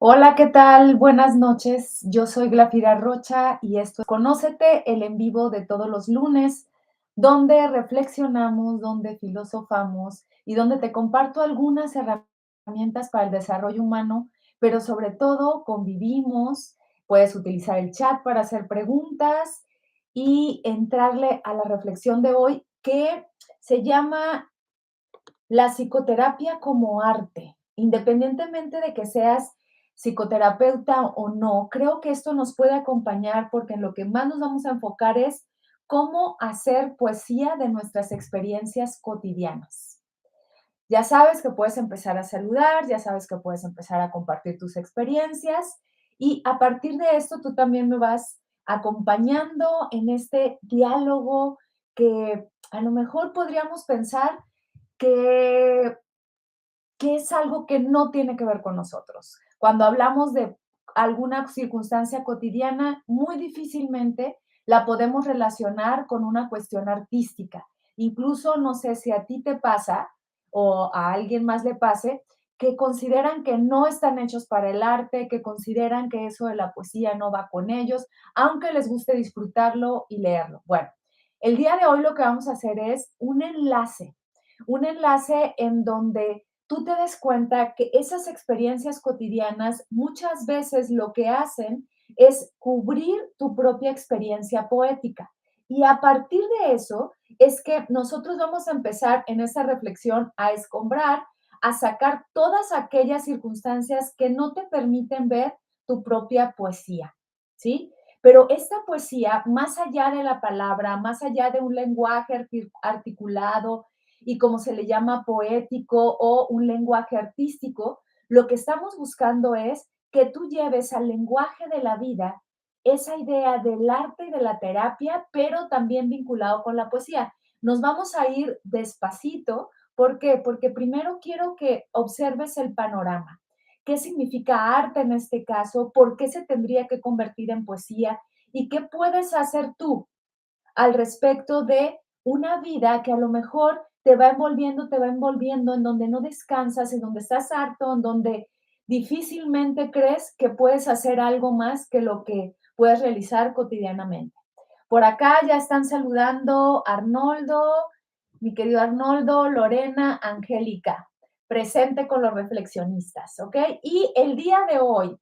Hola, ¿qué tal? Buenas noches. Yo soy Glafira Rocha y esto es Conócete, el en vivo de todos los lunes, donde reflexionamos, donde filosofamos y donde te comparto algunas herramientas para el desarrollo humano, pero sobre todo convivimos. Puedes utilizar el chat para hacer preguntas y entrarle a la reflexión de hoy que se llama la psicoterapia como arte, independientemente de que seas psicoterapeuta o no, creo que esto nos puede acompañar porque en lo que más nos vamos a enfocar es cómo hacer poesía de nuestras experiencias cotidianas. Ya sabes que puedes empezar a saludar, ya sabes que puedes empezar a compartir tus experiencias y a partir de esto tú también me vas acompañando en este diálogo que a lo mejor podríamos pensar que es algo que no tiene que ver con nosotros. Cuando hablamos de alguna circunstancia cotidiana, muy difícilmente la podemos relacionar con una cuestión artística. Incluso, no sé si a ti te pasa o a alguien más le pase, que consideran que no están hechos para el arte, que consideran que eso de la poesía no va con ellos, aunque les guste disfrutarlo y leerlo. Bueno, el día de hoy lo que vamos a hacer es un enlace en donde tú te des cuenta que esas experiencias cotidianas muchas veces lo que hacen es cubrir tu propia experiencia poética. Y a partir de eso es que nosotros vamos a empezar en esa reflexión a escombrar, a sacar todas aquellas circunstancias que no te permiten ver tu propia poesía, ¿sí? Pero esta poesía, más allá de la palabra, más allá de un lenguaje articulado, y como se le llama poético o un lenguaje artístico, lo que estamos buscando es que tú lleves al lenguaje de la vida esa idea del arte y de la terapia, pero también vinculado con la poesía. Nos vamos a ir despacito. ¿Por qué? Porque primero quiero que observes el panorama. ¿Qué significa arte en este caso? ¿Por qué se tendría que convertir en poesía? ¿Y qué puedes hacer tú al respecto de una vida que a lo mejor te va envolviendo, en donde no descansas, en donde estás harto, en donde difícilmente crees que puedes hacer algo más que lo que puedes realizar cotidianamente? Por acá ya están saludando Arnoldo, mi querido Arnoldo, Lorena, Angélica, presente con los reflexionistas, ¿ok? Y el día de hoy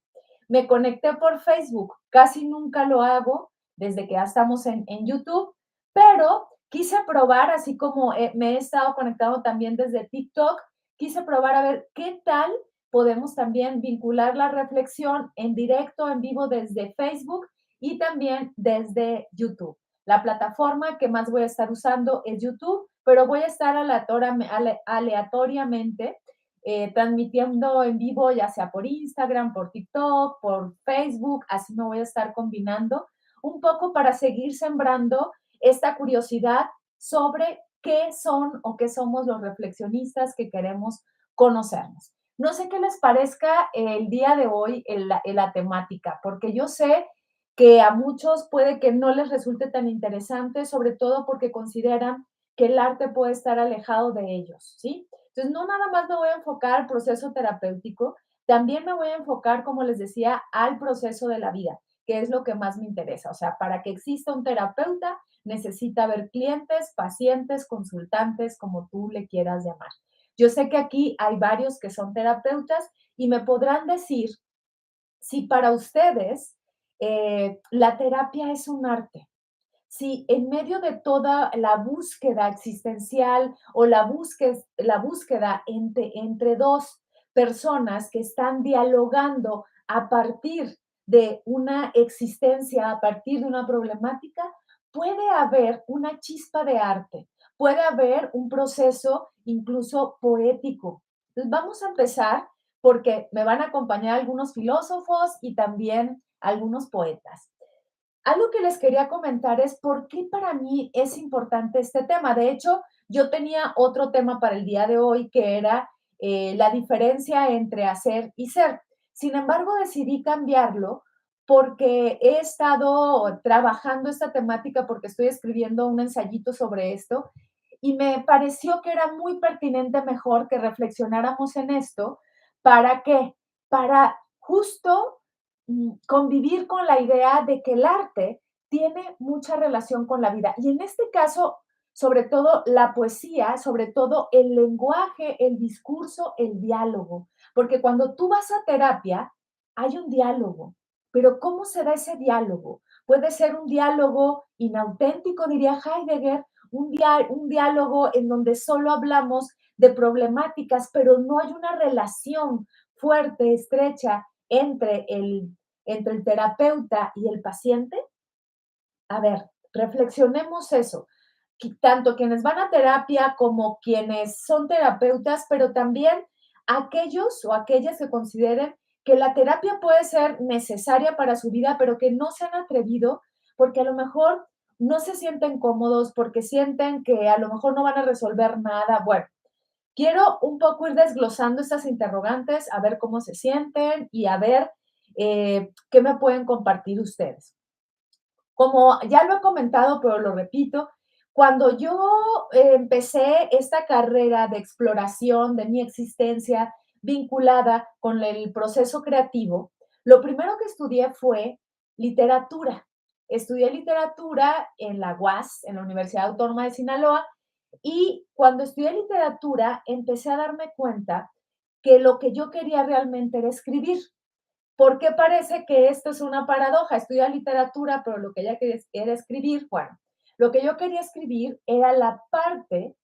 me conecté por Facebook, casi nunca lo hago desde que ya estamos en YouTube, pero quise probar, así como me he estado conectado también desde TikTok, quise probar a ver qué tal podemos también vincular la reflexión en directo, en vivo desde Facebook y también desde YouTube. La plataforma que más voy a estar usando es YouTube, pero voy a estar aleatoriamente transmitiendo en vivo, ya sea por Instagram, por TikTok, por Facebook, así me voy a estar combinando un poco para seguir sembrando esta curiosidad sobre qué son o qué somos los reflexionistas que queremos conocernos. No sé qué les parezca el día de hoy la temática, porque yo sé que a muchos puede que no les resulte tan interesante, sobre todo porque consideran que el arte puede estar alejado de ellos, ¿sí? Entonces, no nada más me voy a enfocar al proceso terapéutico, también me voy a enfocar, como les decía, al proceso de la vida, que es lo que más me interesa. O sea, para que exista un terapeuta, necesita haber clientes, pacientes, consultantes, como tú le quieras llamar. Yo sé que aquí hay varios que son terapeutas y me podrán decir si para ustedes la terapia es un arte, si en medio de toda la búsqueda existencial o la búsqueda entre dos personas que están dialogando a partir de una existencia, a partir de una problemática, puede haber una chispa de arte, puede haber un proceso incluso poético. Entonces vamos a empezar porque me van a acompañar algunos filósofos y también algunos poetas. Algo que les quería comentar es por qué para mí es importante este tema. De hecho, yo tenía otro tema para el día de hoy que era la diferencia entre hacer y ser. Sin embargo, decidí cambiarlo porque he estado trabajando esta temática porque estoy escribiendo un ensayito sobre esto y me pareció que era muy pertinente mejor que reflexionáramos en esto. ¿Para qué? Para justo convivir con la idea de que el arte tiene mucha relación con la vida. Y en este caso, sobre todo la poesía, sobre todo el lenguaje, el discurso, el diálogo. Porque cuando tú vas a terapia, hay un diálogo. Pero ¿cómo se da ese diálogo? Puede ser un diálogo inauténtico, diría Heidegger, un diálogo en donde solo hablamos de problemáticas, pero no hay una relación fuerte, estrecha entre el terapeuta y el paciente. A ver, reflexionemos eso. Tanto quienes van a terapia como quienes son terapeutas, pero también aquellos o aquellas que consideren que la terapia puede ser necesaria para su vida, pero que no se han atrevido porque a lo mejor no se sienten cómodos, porque sienten que a lo mejor no van a resolver nada. Bueno, quiero un poco ir desglosando estas interrogantes, a ver cómo se sienten y a ver qué me pueden compartir ustedes. Como ya lo he comentado, pero lo repito, cuando yo empecé esta carrera de exploración de mi existencia vinculada con el proceso creativo, lo primero que estudié fue literatura. Estudié literatura en la UAS, en la Universidad Autónoma de Sinaloa, y cuando estudié literatura empecé a darme cuenta que lo que yo quería realmente era escribir. ¿Por qué parece que esto es una paradoja? Estudia literatura, pero lo que ella quería era escribir. Bueno, lo que yo quería escribir era la parte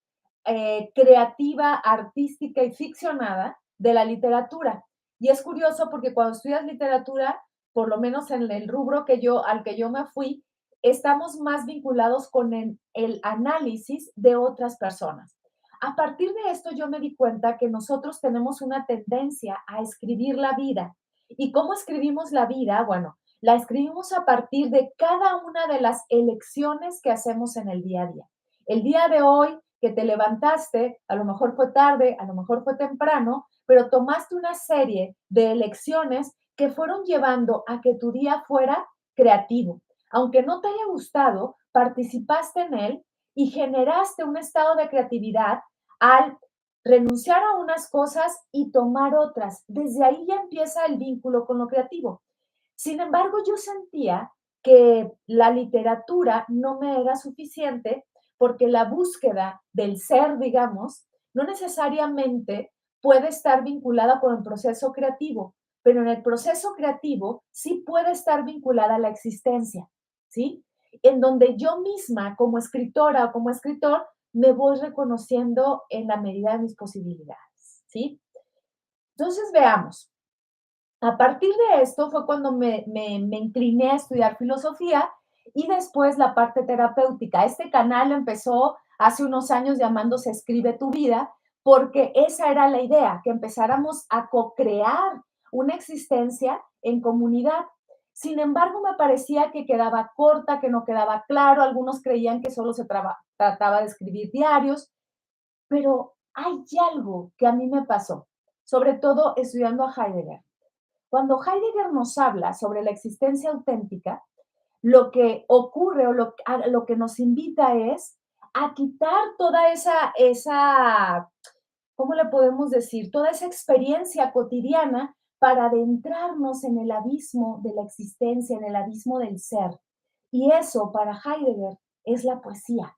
creativa, artística y ficcionada de la literatura. Y es curioso porque cuando estudias literatura, por lo menos en el rubro al que yo me fui, estamos más vinculados con el análisis de otras personas. A partir de esto yo me di cuenta que nosotros tenemos una tendencia a escribir la vida. ¿Y cómo escribimos la vida? Bueno, la escribimos a partir de cada una de las elecciones que hacemos en el día a día. El día de hoy que te levantaste, a lo mejor fue tarde, a lo mejor fue temprano, pero tomaste una serie de elecciones que fueron llevando a que tu día fuera creativo. Aunque no te haya gustado, participaste en él y generaste un estado de creatividad al renunciar a unas cosas y tomar otras. Desde ahí ya empieza el vínculo con lo creativo. Sin embargo, yo sentía que la literatura no me era suficiente porque la búsqueda del ser, digamos, no necesariamente puede estar vinculada con el proceso creativo, pero en el proceso creativo sí puede estar vinculada a la existencia, ¿sí? En donde yo misma, como escritora o como escritor, me voy reconociendo en la medida de mis posibilidades, ¿sí? Entonces, veamos. A partir de esto fue cuando me incliné a estudiar filosofía y después la parte terapéutica. Este canal empezó hace unos años llamándose Escribe tu vida, porque esa era la idea, que empezáramos a co-crear una existencia en comunidad. Sin embargo, me parecía que quedaba corta, que no quedaba claro. Algunos creían que solo se trataba de escribir diarios, pero hay algo que a mí me pasó, sobre todo estudiando a Heidegger. Cuando Heidegger nos habla sobre la existencia auténtica, lo que ocurre o lo que nos invita es a quitar toda ¿cómo le podemos decir? Toda esa experiencia cotidiana para adentrarnos en el abismo de la existencia, en el abismo del ser. Y eso para Heidegger es la poesía,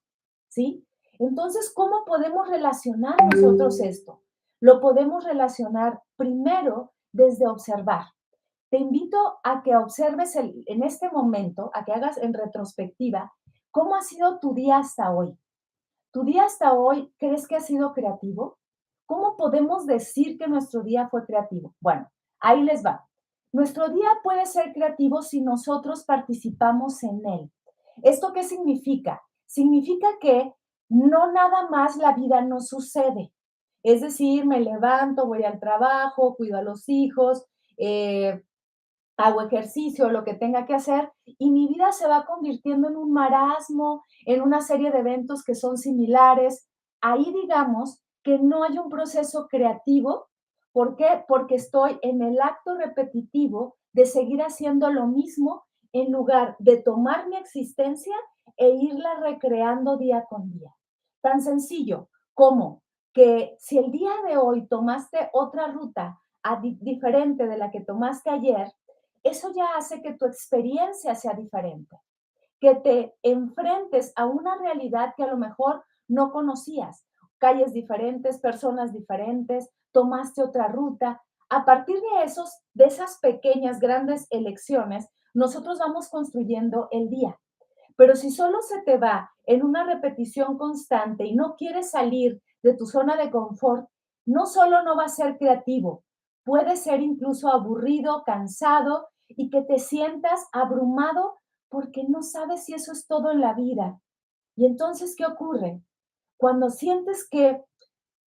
¿sí? Entonces, ¿cómo podemos relacionar nosotros esto? Lo podemos relacionar primero desde observar. Te invito a que observes en este momento, a que hagas en retrospectiva, cómo ha sido tu día hasta hoy. ¿Tu día hasta hoy crees que ha sido creativo? ¿Cómo podemos decir que nuestro día fue creativo? Bueno, ahí les va. Nuestro día puede ser creativo si nosotros participamos en él. ¿Esto qué significa? Significa que no nada más la vida nos sucede. Es decir, me levanto, voy al trabajo, cuido a los hijos, hago ejercicio, lo que tenga que hacer, y mi vida se va convirtiendo en un marasmo, en una serie de eventos que son similares. Ahí digamos que no hay un proceso creativo. ¿Por qué? Porque estoy en el acto repetitivo de seguir haciendo lo mismo en lugar de tomar mi existencia e irla recreando día con día. Tan sencillo como que si el día de hoy tomaste otra ruta diferente de la que tomaste ayer, eso ya hace que tu experiencia sea diferente, que te enfrentes a una realidad que a lo mejor no conocías, calles diferentes, personas diferentes, tomaste otra ruta. A partir de de esas pequeñas, grandes elecciones, nosotros vamos construyendo el día. Pero si solo se te va en una repetición constante y no quieres salir de tu zona de confort, no solo no va a ser creativo, puede ser incluso aburrido, cansado y que te sientas abrumado porque no sabes si eso es todo en la vida. Y entonces, ¿qué ocurre? Cuando sientes que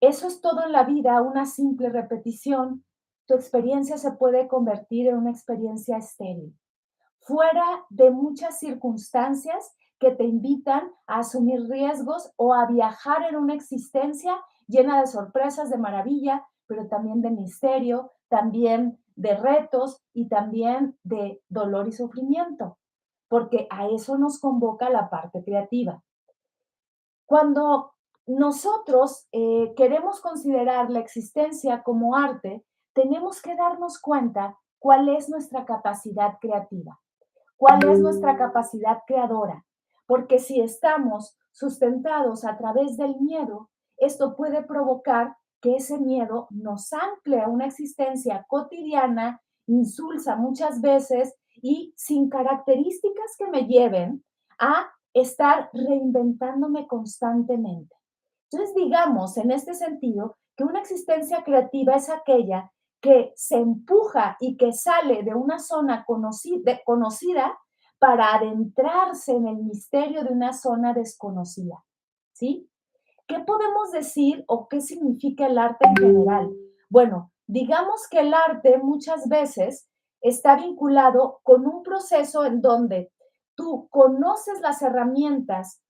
eso es todo en la vida, una simple repetición, tu experiencia se puede convertir en una experiencia estéril, fuera de muchas circunstancias que te invitan a asumir riesgos o a viajar en una existencia llena de sorpresas, de maravilla, pero también de misterio, también de retos y también de dolor y sufrimiento, porque a eso nos convoca la parte creativa. Cuando nosotros queremos considerar la existencia como arte, tenemos que darnos cuenta cuál es nuestra capacidad creativa. ¿Cuál es nuestra capacidad creadora? Porque si estamos sustentados a través del miedo, esto puede provocar que ese miedo nos ancle a una existencia cotidiana, insulsa muchas veces y sin características que me lleven a estar reinventándome constantemente. Entonces, digamos en este sentido que una existencia creativa es aquella que se empuja y que sale de una zona conocida para adentrarse en el misterio de una zona desconocida, ¿sí? ¿Qué podemos decir o qué significa el arte en general? Bueno, digamos que el arte muchas veces está vinculado con un proceso en donde tú conoces las herramientas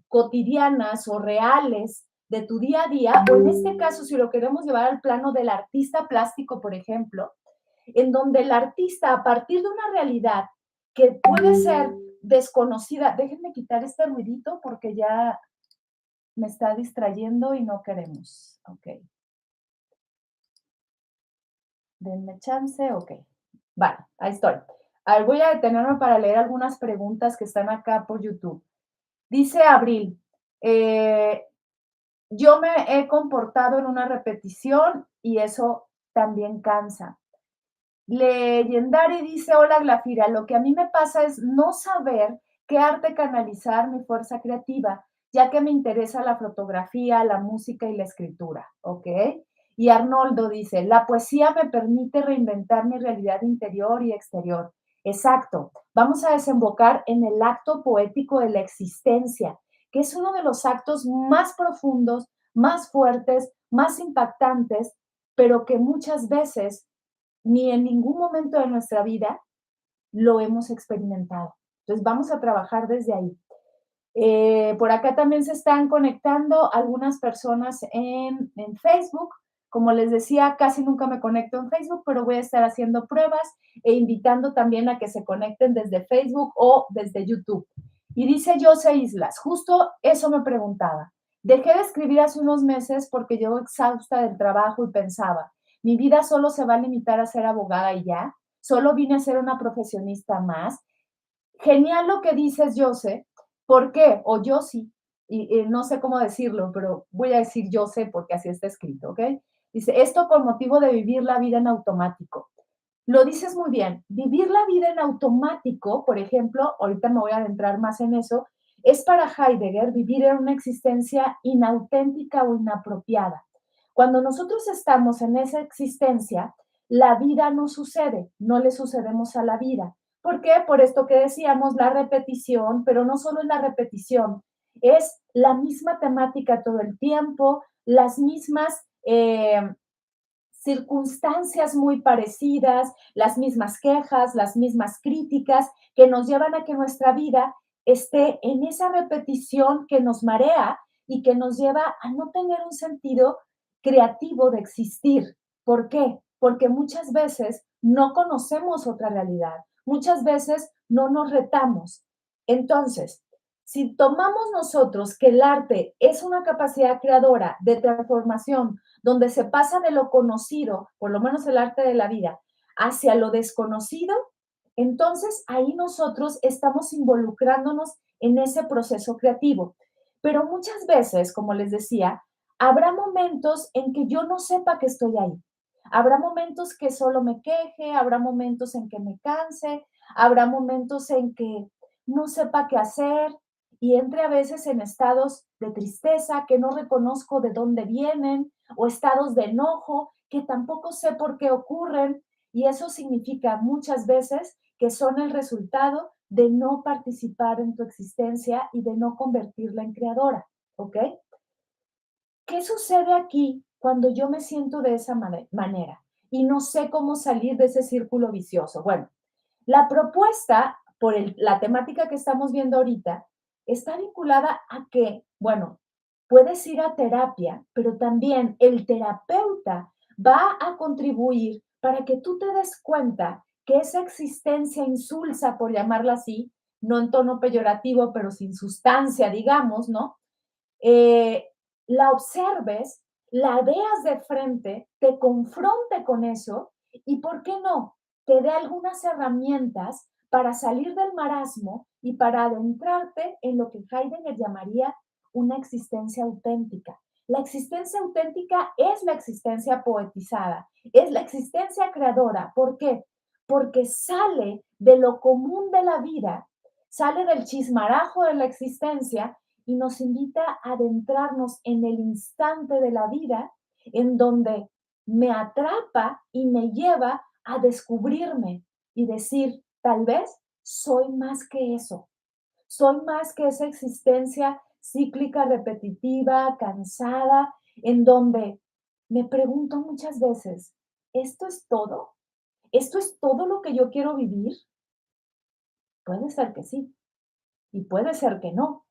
cotidianas o reales de tu día a día, o en este caso, si lo queremos llevar al plano del artista plástico, por ejemplo, en donde el artista, a partir de una realidad que puede ser desconocida, déjenme quitar este ruidito porque ya me está distrayendo y no queremos. Ok, denme chance, ok. Vale, ahí estoy. A ver, voy a detenerme para leer algunas preguntas que están acá por YouTube. Dice Abril, eh, yo me he comportado en una repetición y eso también cansa. Legendary dice, hola Glafira, lo que a mí me pasa es no saber qué arte canalizar mi fuerza creativa, ya que me interesa la fotografía, la música y la escritura, ¿ok? Y Arnoldo dice, la poesía me permite reinventar mi realidad interior y exterior. Exacto, vamos a desembocar en el acto poético de la existencia, que es uno de los actos más profundos, más fuertes, más impactantes, pero que muchas veces ni en ningún momento de nuestra vida lo hemos experimentado. Entonces vamos a trabajar desde ahí. Por acá también se están conectando algunas personas en Facebook. Como les decía, casi nunca me conecto en Facebook, pero voy a estar haciendo pruebas e invitando también a que se conecten desde Facebook o desde YouTube. Y dice Jose Islas, justo eso me preguntaba. Dejé de escribir hace unos meses porque llevo exhausta del trabajo y pensaba, mi vida solo se va a limitar a ser abogada y ya, solo vine a ser una profesionista más. Genial lo que dices, Jose. ¿Por qué? O yo sí. Y no sé cómo decirlo, pero voy a decir yo sé porque así está escrito, ¿ok? Dice, esto con motivo de vivir la vida en automático. Lo dices muy bien. Vivir la vida en automático, por ejemplo, ahorita me voy a adentrar más en eso, es para Heidegger vivir en una existencia inauténtica o inapropiada. Cuando nosotros estamos en esa existencia, la vida no sucede, no le sucedemos a la vida. ¿Por qué? Por esto que decíamos, la repetición, pero no solo es la repetición, es la misma temática todo el tiempo, las mismas circunstancias muy parecidas, las mismas quejas, las mismas críticas que nos llevan a que nuestra vida esté en esa repetición que nos marea y que nos lleva a no tener un sentido creativo de existir. ¿Por qué? Porque muchas veces no conocemos otra realidad, muchas veces no nos retamos. Entonces, Si tomamos nosotros que el arte es una capacidad creadora de transformación, donde se pasa de lo conocido, por lo menos el arte de la vida, hacia lo desconocido, entonces ahí nosotros estamos involucrándonos en ese proceso creativo. Pero muchas veces, como les decía, habrá momentos en que yo no sepa que estoy ahí. Habrá momentos que solo me queje, habrá momentos en que me canse, habrá momentos en que no sepa qué hacer y entre a veces en estados de tristeza que no reconozco de dónde vienen o estados de enojo que tampoco sé por qué ocurren y eso significa muchas veces que son el resultado de no participar en tu existencia y de no convertirla en creadora, ¿ok? ¿Qué sucede aquí cuando yo me siento de esa manera y no sé cómo salir de ese círculo vicioso? Bueno, la propuesta, por la temática que estamos viendo ahorita, está vinculada a que, bueno, puedes ir a terapia, pero también el terapeuta va a contribuir para que tú te des cuenta que esa existencia insulsa, por llamarla así, no en tono peyorativo, pero sin sustancia, digamos, ¿no? eh, la observes, la veas de frente, te confronte con eso y, ¿por qué no?, te dé algunas herramientas para salir del marasmo y para adentrarte en lo que Heidegger llamaría una existencia auténtica. La existencia auténtica es la existencia poetizada, es la existencia creadora. ¿Por qué? Porque sale de lo común de la vida, sale del chismarajo de la existencia y nos invita a adentrarnos en el instante de la vida en donde me atrapa y me lleva a descubrirme y decir, tal vez soy más que eso, soy más que esa existencia cíclica, repetitiva, cansada, en donde me pregunto muchas veces, ¿esto es todo? ¿Esto es todo lo que yo quiero vivir? Puede ser que sí y puede ser que no.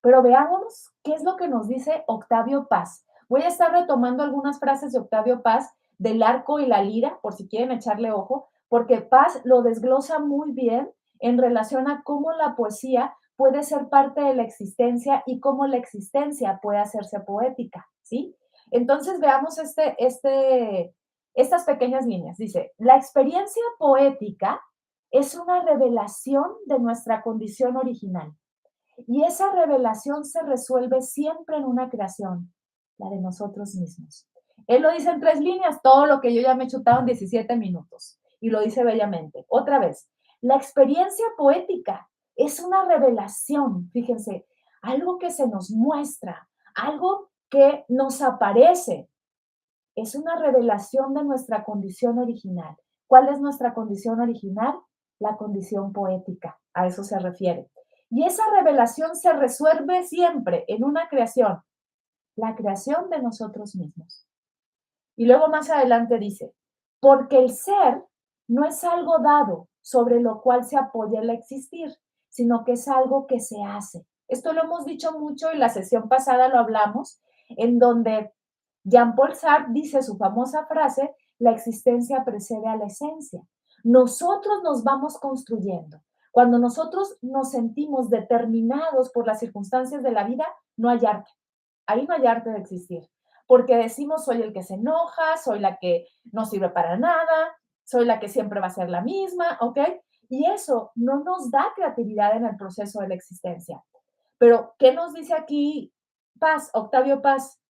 Pero veamos qué es lo que nos dice Octavio Paz. Voy a estar retomando algunas frases de Octavio Paz del arco y la lira, por si quieren echarle ojo, porque Paz lo desglosa muy bien en relación a cómo la poesía puede ser parte de la existencia y cómo la existencia puede hacerse poética, ¿sí? Entonces veamos estas pequeñas líneas. Dice, la experiencia poética es una revelación de nuestra condición original y esa revelación se resuelve siempre en una creación, la de nosotros mismos. Él lo dice en 3 líneas, todo lo que yo ya me he chutado en 17 minutos. Y lo dice bellamente. Otra vez, la experiencia poética es una revelación, fíjense, algo que se nos muestra, algo que nos aparece. Es una revelación de nuestra condición original. ¿Cuál es nuestra condición original? La condición poética, a eso se refiere. Y esa revelación se resuelve siempre en una creación, la creación de nosotros mismos. Y luego más adelante dice, porque el ser no es algo dado sobre lo cual se apoya el existir, sino que es algo que se hace. Esto lo hemos dicho mucho y la sesión pasada lo hablamos, en donde Jean-Paul Sartre dice su famosa frase, la existencia precede a la esencia. Nosotros nos vamos construyendo. Cuando nosotros nos sentimos determinados por las circunstancias de la vida, no hay arte. Ahí no hay arte de existir. Porque decimos, soy el que se enoja, soy la que no sirve para nada, soy la que siempre va a ser la misma, ¿ok? Y eso no nos da creatividad en el proceso de la existencia. Pero, ¿qué nos dice aquí Paz, Octavio Paz?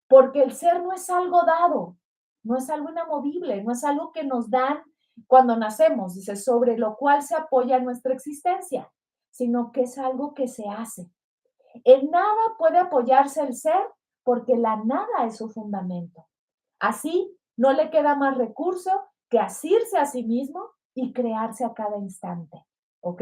Porque el ser no es algo dado, no es algo inamovible, no es algo que nos dan cuando nacemos, dice, sobre lo cual se apoya nuestra existencia, sino que es algo que se hace. En nada puede apoyarse el ser porque la nada es su fundamento. Así, no le queda más recurso que asirse a sí mismo y crearse a cada instante. ¿Ok?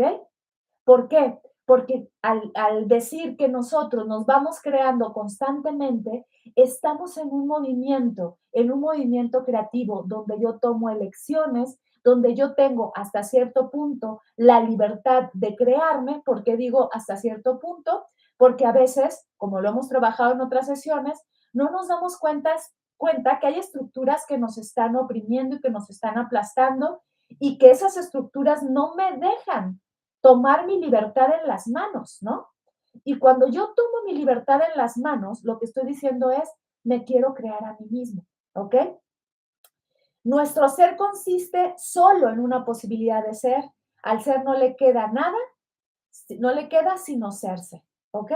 ¿Por qué? Porque al decir que nosotros nos vamos creando constantemente, estamos en un movimiento creativo donde yo tomo elecciones, donde yo tengo hasta cierto punto la libertad de crearme. ¿Por qué digo hasta cierto punto? Porque a veces, como lo hemos trabajado en otras sesiones, no nos damos cuenta que hay estructuras que nos están oprimiendo y que nos están aplastando y que esas estructuras no me dejan tomar mi libertad en las manos, ¿no? Y cuando yo tomo mi libertad en las manos, lo que estoy diciendo es, me quiero crear a mí mismo, ¿ok? Nuestro ser consiste solo en una posibilidad de ser. Al ser no le queda nada, no le queda sino serse, ¿ok?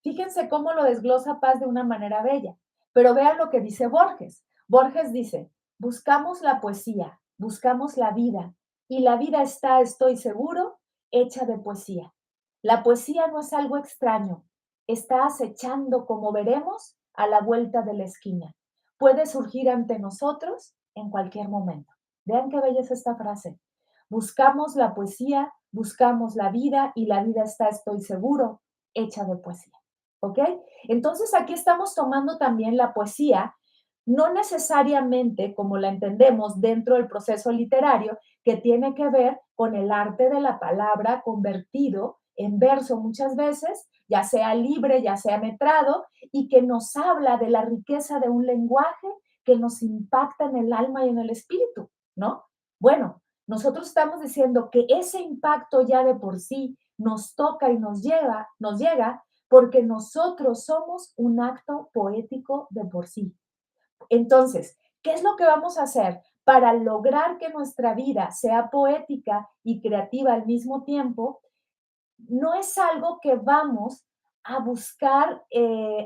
Fíjense cómo lo desglosa Paz de una manera bella, pero vean lo que dice Borges. Borges dice, buscamos la poesía, buscamos la vida, y la vida está, estoy seguro, hecha de poesía. La poesía no es algo extraño, está acechando, como veremos, a la vuelta de la esquina. Puede surgir ante nosotros en cualquier momento. Vean qué bella es esta frase. Buscamos la poesía, buscamos la vida y la vida está, estoy seguro, hecha de poesía. ¿Ok? Entonces aquí estamos tomando también la poesía, no necesariamente como la entendemos dentro del proceso literario, que tiene que ver con el arte de la palabra convertido en verso muchas veces, ya sea libre, ya sea metrado, y que nos habla de la riqueza de un lenguaje que nos impacta en el alma y en el espíritu, ¿no? Bueno, nosotros estamos diciendo que ese impacto ya de por sí nos toca y nos llega porque nosotros somos un acto poético de por sí. Entonces, ¿qué es lo que vamos a hacer para lograr que nuestra vida sea poética y creativa al mismo tiempo? No es algo que vamos a buscar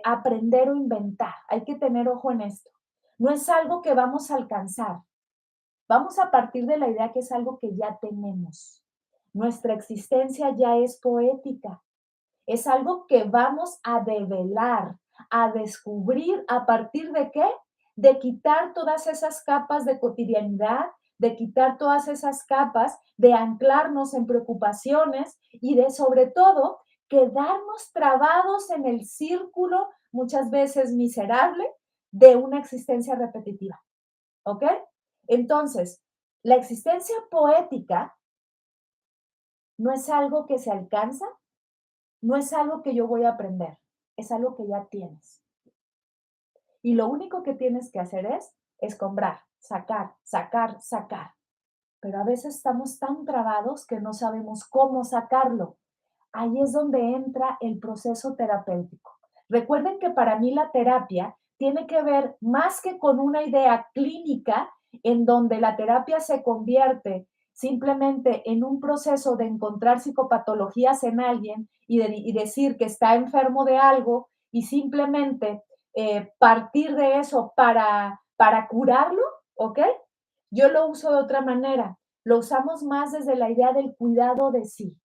aprender o inventar. Hay que tener ojo en esto. No es algo que vamos a alcanzar. Vamos a partir de la idea que es algo que ya tenemos. Nuestra existencia ya es poética. Es algo que vamos a develar, a descubrir a partir de qué? De quitar todas esas capas de cotidianidad, de quitar todas esas capas, de anclarnos en preocupaciones y de sobre todo quedarnos trabados en el círculo, muchas veces miserable, de una existencia repetitiva. ¿Ok? Entonces, la existencia poética no es algo que se alcanza, no es algo que yo voy a aprender, es algo que ya tienes. Y lo único que tienes que hacer es escombrar, sacar, sacar, sacar. Pero a veces estamos tan trabados que no sabemos cómo sacarlo. Ahí es donde entra el proceso terapéutico. Recuerden que para mí la terapia tiene que ver más que con una idea clínica en donde la terapia se convierte simplemente en un proceso de encontrar psicopatologías en alguien y decir que está enfermo de algo y simplemente partir de eso para curarlo, ¿ok? Yo lo uso de otra manera. Lo usamos más desde la idea del cuidado de sí.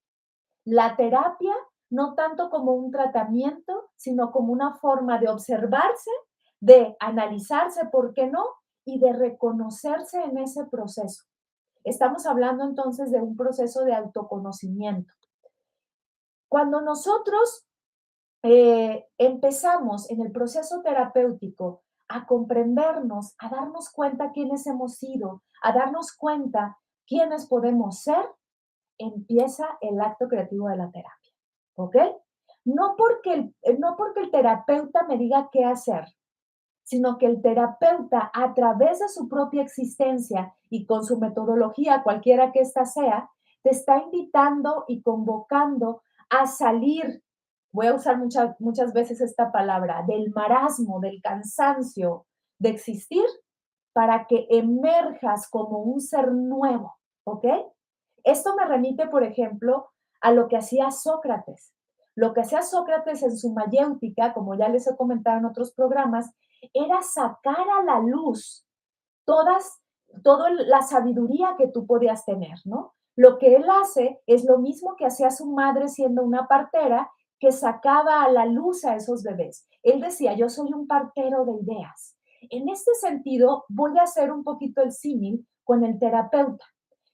La terapia, no tanto como un tratamiento, sino como una forma de observarse, de analizarse, ¿por qué no? Y de reconocerse en ese proceso. Estamos hablando entonces de un proceso de autoconocimiento. Cuando nosotros empezamos en el proceso terapéutico a comprendernos, a darnos cuenta quiénes hemos sido, a darnos cuenta quiénes podemos ser, empieza el acto creativo de la terapia, ¿ok? No porque el terapeuta me diga qué hacer, sino que el terapeuta, a través de su propia existencia y con su metodología, cualquiera que ésta sea, te está invitando y convocando a salir, voy a usar muchas veces esta palabra, del marasmo, del cansancio de existir, para que emerjas como un ser nuevo, ¿ok? Esto me remite, por ejemplo, a lo que hacía Sócrates. Lo que hacía Sócrates en su mayéutica, como ya les he comentado en otros programas, era sacar a la luz todas, toda la sabiduría que tú podías tener, ¿no? Lo que él hace es lo mismo que hacía su madre siendo una partera, que sacaba a la luz a esos bebés. Él decía, yo soy un partero de ideas. En este sentido, voy a hacer un poquito el símil con el terapeuta.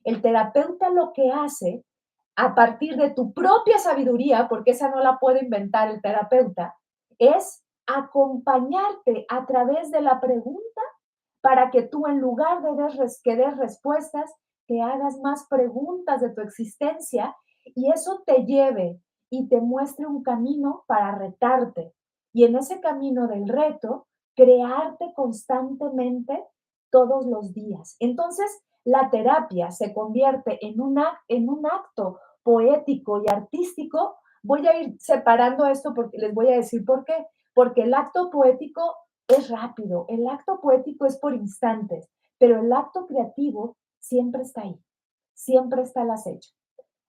El terapeuta lo que hace, a partir de tu propia sabiduría, porque esa no la puede inventar el terapeuta, es acompañarte a través de la pregunta para que tú en lugar de que des respuestas, te hagas más preguntas de tu existencia y eso te lleve y te muestre un camino para retarte. Y en ese camino del reto, crearte constantemente todos los días. Entonces, la terapia se convierte en un acto poético y artístico Voy a ir separando esto porque les voy a decir por qué. Porque el acto poético es rápido, el acto poético es por instantes, pero el acto creativo siempre está ahí, siempre está al acecho.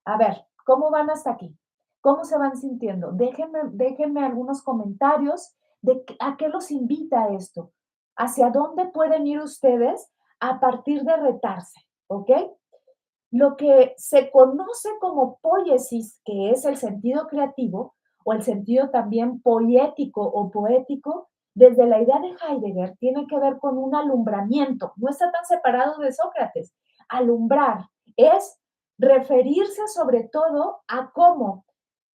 A ver, ¿cómo van hasta aquí? ¿Cómo se van sintiendo? Déjenme algunos comentarios de a qué los invita esto, hacia dónde pueden ir ustedes a partir de retarse, ¿ok? Lo que se conoce como poiesis, que es el sentido creativo, o el sentido también poético o poético, desde la idea de Heidegger, tiene que ver con un alumbramiento. No está tan separado de Sócrates. Alumbrar es referirse sobre todo a cómo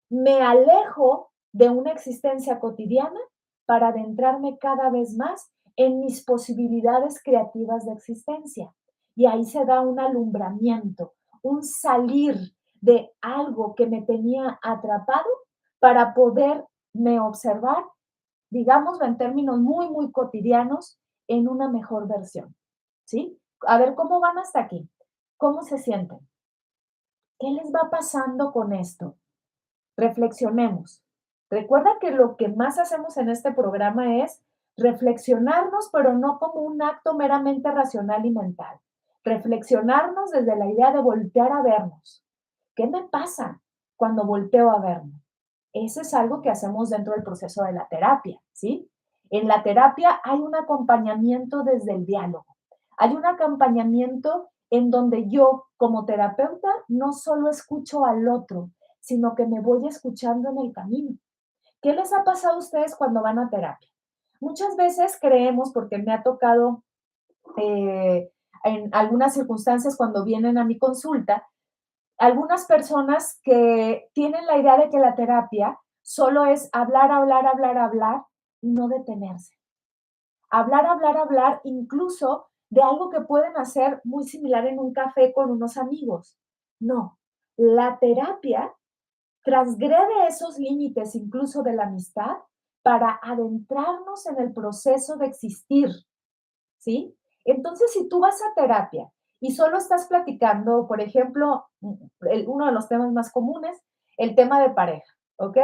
me alejo de una existencia cotidiana para adentrarme cada vez más en mis posibilidades creativas de existencia. Y ahí se da un alumbramiento, un salir de algo que me tenía atrapado para poderme observar, digámoslo en términos muy, muy cotidianos, en una mejor versión. ¿Sí? A ver, ¿cómo van hasta aquí? ¿Cómo se sienten? ¿Qué les va pasando con esto? Reflexionemos. Recuerda que lo que más hacemos en este programa es reflexionarnos, pero no como un acto meramente racional y mental. Reflexionarnos desde la idea de voltear a vernos. ¿Qué me pasa cuando volteo a verme? Eso es algo que hacemos dentro del proceso de la terapia, ¿sí? En la terapia hay un acompañamiento desde el diálogo. Hay un acompañamiento en donde yo, como terapeuta, no solo escucho al otro, sino que me voy escuchando en el camino. ¿Qué les ha pasado a ustedes cuando van a terapia? Muchas veces creemos, porque me ha tocado en algunas circunstancias cuando vienen a mi consulta, algunas personas que tienen la idea de que la terapia solo es hablar, hablar, hablar, hablar y no detenerse. Hablar, hablar, hablar, incluso de algo que pueden hacer muy similar en un café con unos amigos. No, la terapia transgrede esos límites incluso de la amistad para adentrarnos en el proceso de existir, ¿sí? Entonces, si tú vas a terapia y solo estás platicando, por ejemplo, uno de los temas más comunes, el tema de pareja, ¿ok?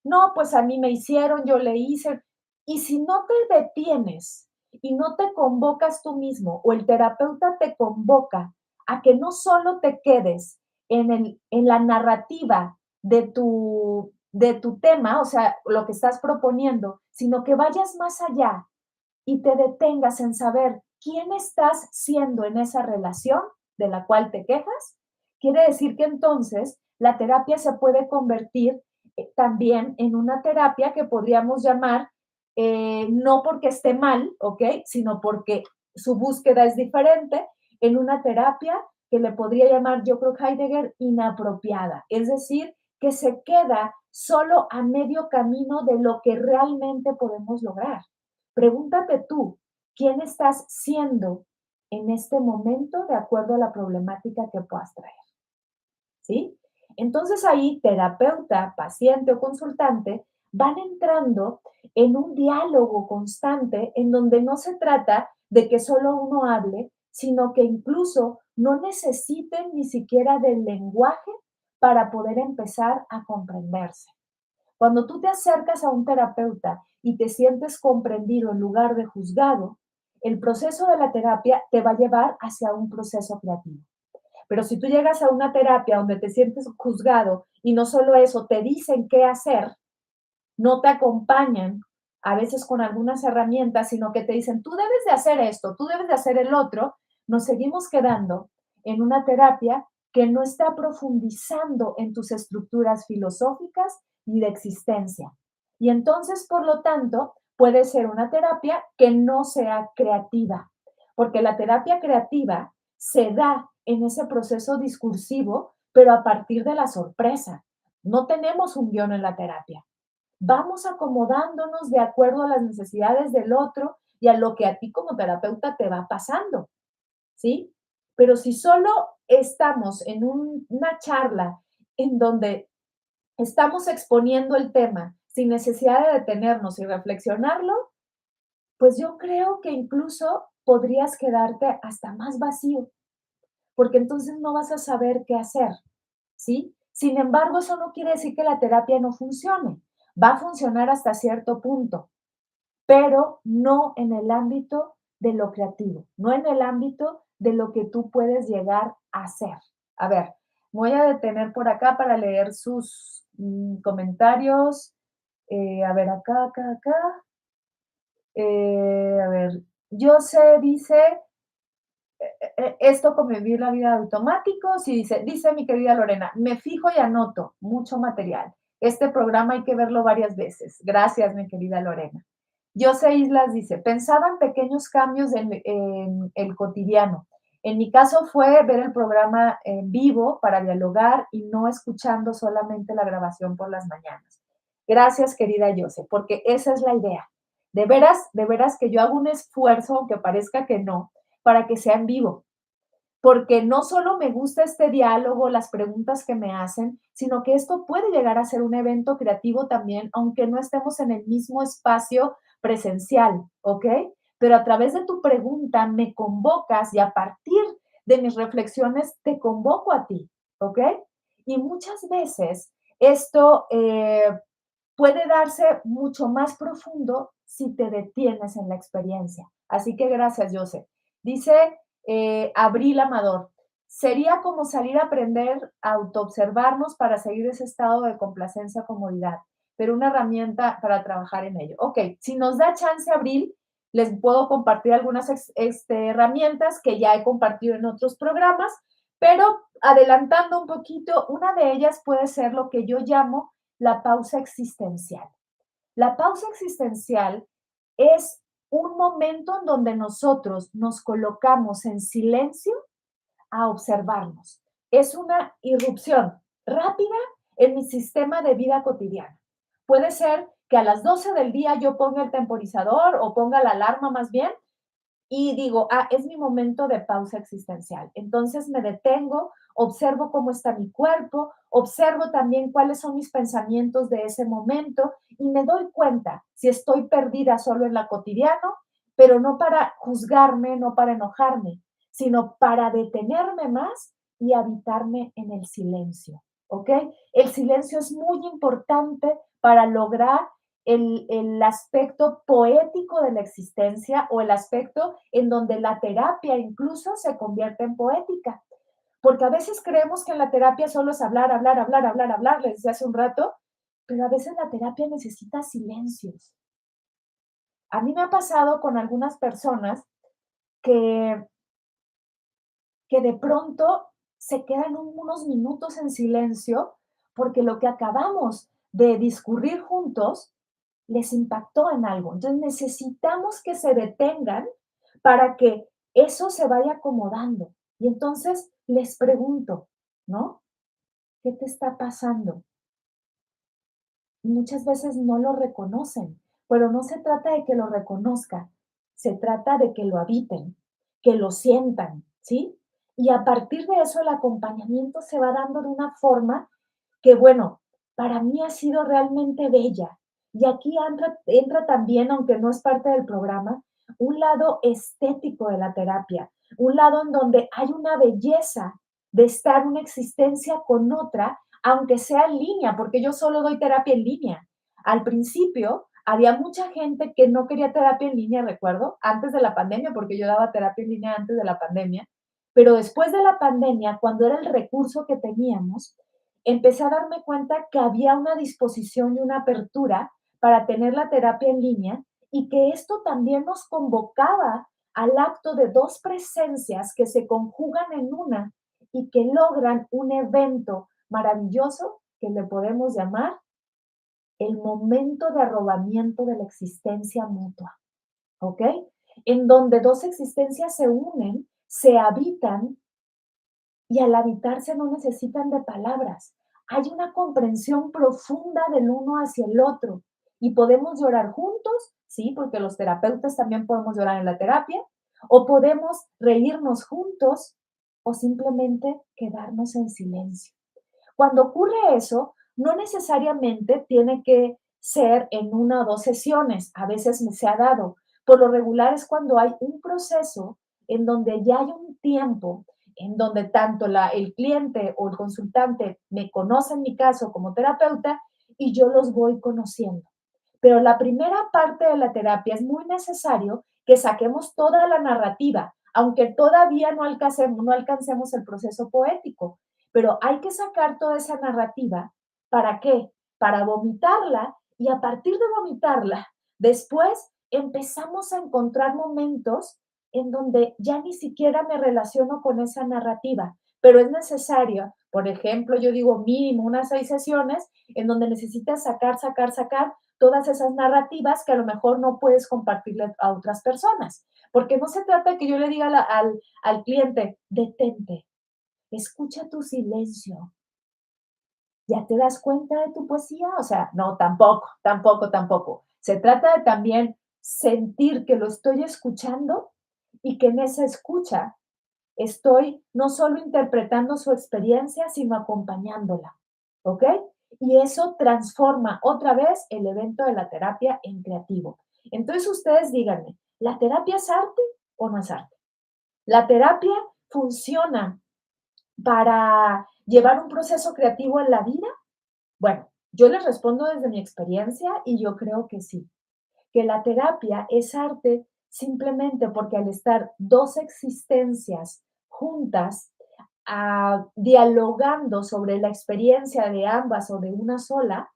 No, pues a mí me hicieron, yo le hice. Y si no te detienes y no te convocas tú mismo o el terapeuta te convoca a que no solo te quedes en la narrativa de tu tema, o sea, lo que estás proponiendo, sino que vayas más allá y te detengas en saber quién estás siendo en esa relación de la cual te quejas, quiere decir que entonces la terapia se puede convertir también en una terapia que podríamos llamar, no porque esté mal, ¿ok? Sino porque su búsqueda es diferente, en una terapia que le podría llamar, yo creo, Heidegger, inapropiada. Es decir, que se queda solo a medio camino de lo que realmente podemos lograr. Pregúntate tú, ¿quién estás siendo en este momento de acuerdo a la problemática que puedas traer? ¿Sí? Entonces ahí terapeuta, paciente o consultante van entrando en un diálogo constante en donde no se trata de que solo uno hable, sino que incluso no necesiten ni siquiera del lenguaje para poder empezar a comprenderse. Cuando tú te acercas a un terapeuta y te sientes comprendido en lugar de juzgado, el proceso de la terapia te va a llevar hacia un proceso creativo. Pero si tú llegas a una terapia donde te sientes juzgado y no solo eso, te dicen qué hacer, no te acompañan a veces con algunas herramientas, sino que te dicen, tú debes de hacer esto, tú debes de hacer el otro, nos seguimos quedando en una terapia que no está profundizando en tus estructuras filosóficas y de existencia. Y entonces, por lo tanto, puede ser una terapia que no sea creativa, porque la terapia creativa se da en ese proceso discursivo, pero a partir de la sorpresa. No tenemos un guión en la terapia. Vamos acomodándonos de acuerdo a las necesidades del otro y a lo que a ti como terapeuta te va pasando, ¿sí? Pero si solo estamos en una charla en donde estamos exponiendo el tema sin necesidad de detenernos y reflexionarlo, pues yo creo que incluso podrías quedarte hasta más vacío, porque entonces no vas a saber qué hacer, ¿sí? Sin embargo, eso no quiere decir que la terapia no funcione. Va a funcionar hasta cierto punto, pero no en el ámbito de lo creativo, no en el ámbito de lo que tú puedes llegar a hacer. A ver, me voy a detener por acá para leer sus comentarios. A ver, acá. A ver, Jose dice, esto con vivir la vida automático, sí dice mi querida Lorena, me fijo y anoto mucho material. Este programa hay que verlo varias veces. Gracias, mi querida Lorena. José Islas dice, pensaba en pequeños cambios en el cotidiano. En mi caso fue ver el programa en vivo para dialogar y no escuchando solamente la grabación por las mañanas. Gracias, querida José, porque esa es la idea. De veras que yo hago un esfuerzo, aunque parezca que no, para que sea en vivo, porque no solo me gusta este diálogo, las preguntas que me hacen, sino que esto puede llegar a ser un evento creativo también, aunque no estemos en el mismo espacio presencial, ¿ok? Pero a través de tu pregunta me convocas y a partir de mis reflexiones te convoco a ti, ¿ok? Y muchas veces esto puede darse mucho más profundo si te detienes en la experiencia. Así que gracias, José. Dice Abril Amador, sería como salir a aprender a autoobservarnos para seguir ese estado de complacencia, comodidad, pero una herramienta para trabajar en ello. Ok, si nos da chance, Abril, les puedo compartir algunas herramientas que ya he compartido en otros programas, pero adelantando un poquito, una de ellas puede ser lo que yo llamo la pausa existencial. La pausa existencial es un momento en donde nosotros nos colocamos en silencio a observarnos. Es una irrupción rápida en mi sistema de vida cotidiana. Puede ser que a las 12 del día yo ponga el temporizador o ponga la alarma más bien y digo, es mi momento de pausa existencial. Entonces me detengo, observo cómo está mi cuerpo, observo también cuáles son mis pensamientos de ese momento y me doy cuenta si estoy perdida solo en la cotidiano, pero no para juzgarme, no para enojarme, sino para detenerme más y habitarme en el silencio. ¿Ok? El silencio es muy importante para lograr el aspecto poético de la existencia o el aspecto en donde la terapia incluso se convierte en poética. Porque a veces creemos que en la terapia solo es hablar, les decía hace un rato, pero a veces la terapia necesita silencios. A mí me ha pasado con algunas personas que, que de pronto se quedan unos minutos en silencio porque lo que acabamos de discurrir juntos les impactó en algo. Entonces necesitamos que se detengan para que eso se vaya acomodando. Y entonces les pregunto, ¿no? ¿Qué te está pasando? Y muchas veces no lo reconocen, pero no se trata de que lo reconozcan, se trata de que lo habiten, que lo sientan, ¿sí? Y a partir de eso el acompañamiento se va dando de una forma que, bueno, para mí ha sido realmente bella. Y aquí entra también, aunque no es parte del programa, un lado estético de la terapia, un lado en donde hay una belleza de estar una existencia con otra, aunque sea en línea, porque yo solo doy terapia en línea. Al principio había mucha gente que no quería terapia en línea, recuerdo, antes de la pandemia, porque yo daba terapia en línea antes de la pandemia, pero después de la pandemia, cuando era el recurso que teníamos, empecé a darme cuenta que había una disposición y una apertura para tener la terapia en línea y que esto también nos convocaba al acto de dos presencias que se conjugan en una y que logran un evento maravilloso que le podemos llamar el momento de arrobamiento de la existencia mutua, ¿ok? En donde dos existencias se unen, se habitan y al habitarse no necesitan de palabras. Hay una comprensión profunda del uno hacia el otro y podemos llorar juntos, sí, porque los terapeutas también podemos llorar en la terapia, o podemos reírnos juntos o simplemente quedarnos en silencio. Cuando ocurre eso, no necesariamente tiene que ser en una o dos sesiones, a veces me se ha dado. Por lo regular es cuando hay un proceso en donde ya hay un tiempo en donde tanto el cliente o el consultante me conoce en mi caso como terapeuta y yo los voy conociendo. Pero la primera parte de la terapia es muy necesario que saquemos toda la narrativa, aunque todavía no alcancemos el proceso poético, pero hay que sacar toda esa narrativa. ¿Para qué? Para vomitarla y a partir de vomitarla, después empezamos a encontrar momentos en donde ya ni siquiera me relaciono con esa narrativa, pero es necesario, por ejemplo, yo digo mínimo unas 6 sesiones en donde necesitas sacar todas esas narrativas que a lo mejor no puedes compartirle a otras personas. Porque no se trata de que yo le diga al cliente, detente, escucha tu silencio, ¿ya te das cuenta de tu poesía? O sea, no, tampoco, tampoco, tampoco. Se trata de también sentir que lo estoy escuchando y que en esa escucha estoy no solo interpretando su experiencia, sino acompañándola, ¿ok? Y eso transforma otra vez el evento de la terapia en creativo. Entonces ustedes díganme, ¿la terapia es arte o no es arte? ¿La terapia funciona para llevar un proceso creativo en la vida? Bueno, yo les respondo desde mi experiencia y yo creo que sí, que la terapia es arte simplemente porque al estar dos existencias juntas, dialogando sobre la experiencia de ambas o de una sola,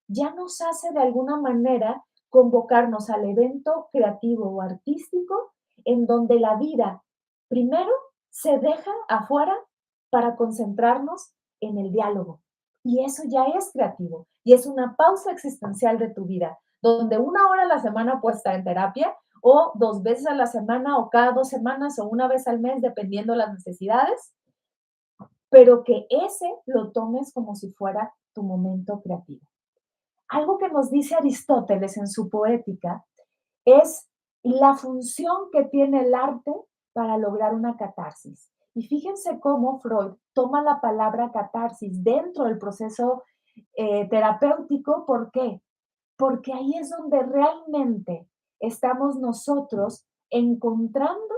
ya nos hace de alguna manera convocarnos al evento creativo o artístico en donde la vida primero se deja afuera para concentrarnos en el diálogo. Y eso ya es creativo y es una pausa existencial de tu vida, donde 1 hora a la semana puedes estar en terapia o 2 veces a la semana o cada 2 semanas o una vez al mes, dependiendo las necesidades, pero que ese lo tomes como si fuera tu momento creativo. Algo que nos dice Aristóteles en su Poética es la función que tiene el arte para lograr una catarsis. Y fíjense cómo Freud toma la palabra catarsis dentro del proceso terapéutico. ¿Por qué? Porque ahí es donde realmente estamos nosotros encontrando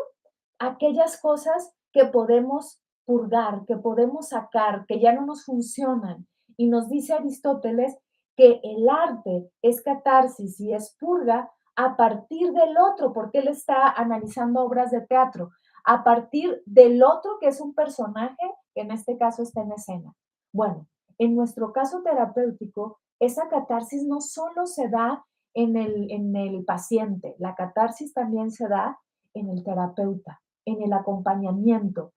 aquellas cosas que podemos purgar, que podemos sacar, que ya no nos funcionan. Y nos dice Aristóteles que el arte es catarsis y es purga a partir del otro, porque él está analizando obras de teatro, a partir del otro que es un personaje que en este caso está en escena. Bueno, en nuestro caso terapéutico, esa catarsis no solo se da en el paciente, la catarsis también se da en el terapeuta, en el acompañamiento.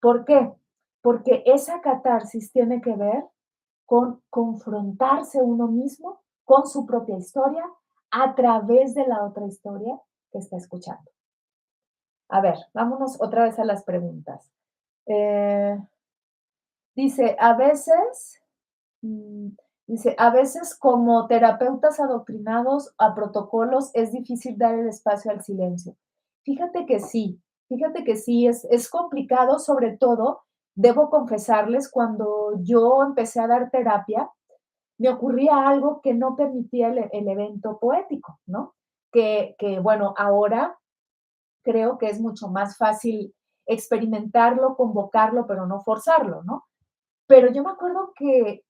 ¿Por qué? Porque esa catarsis tiene que ver con confrontarse uno mismo con su propia historia a través de la otra historia que está escuchando. A ver, vámonos otra vez a las preguntas. Eh, dice, a veces, mm, a veces como terapeutas adoctrinados a protocolos es difícil dar el espacio al silencio. Fíjate que sí, fíjate que sí, es complicado, sobre todo, debo confesarles, cuando yo empecé a dar terapia, me ocurría algo que no permitía el evento poético, ¿no? Bueno, ahora creo que es mucho más fácil experimentarlo, convocarlo, pero no forzarlo, ¿no? Pero yo me acuerdo que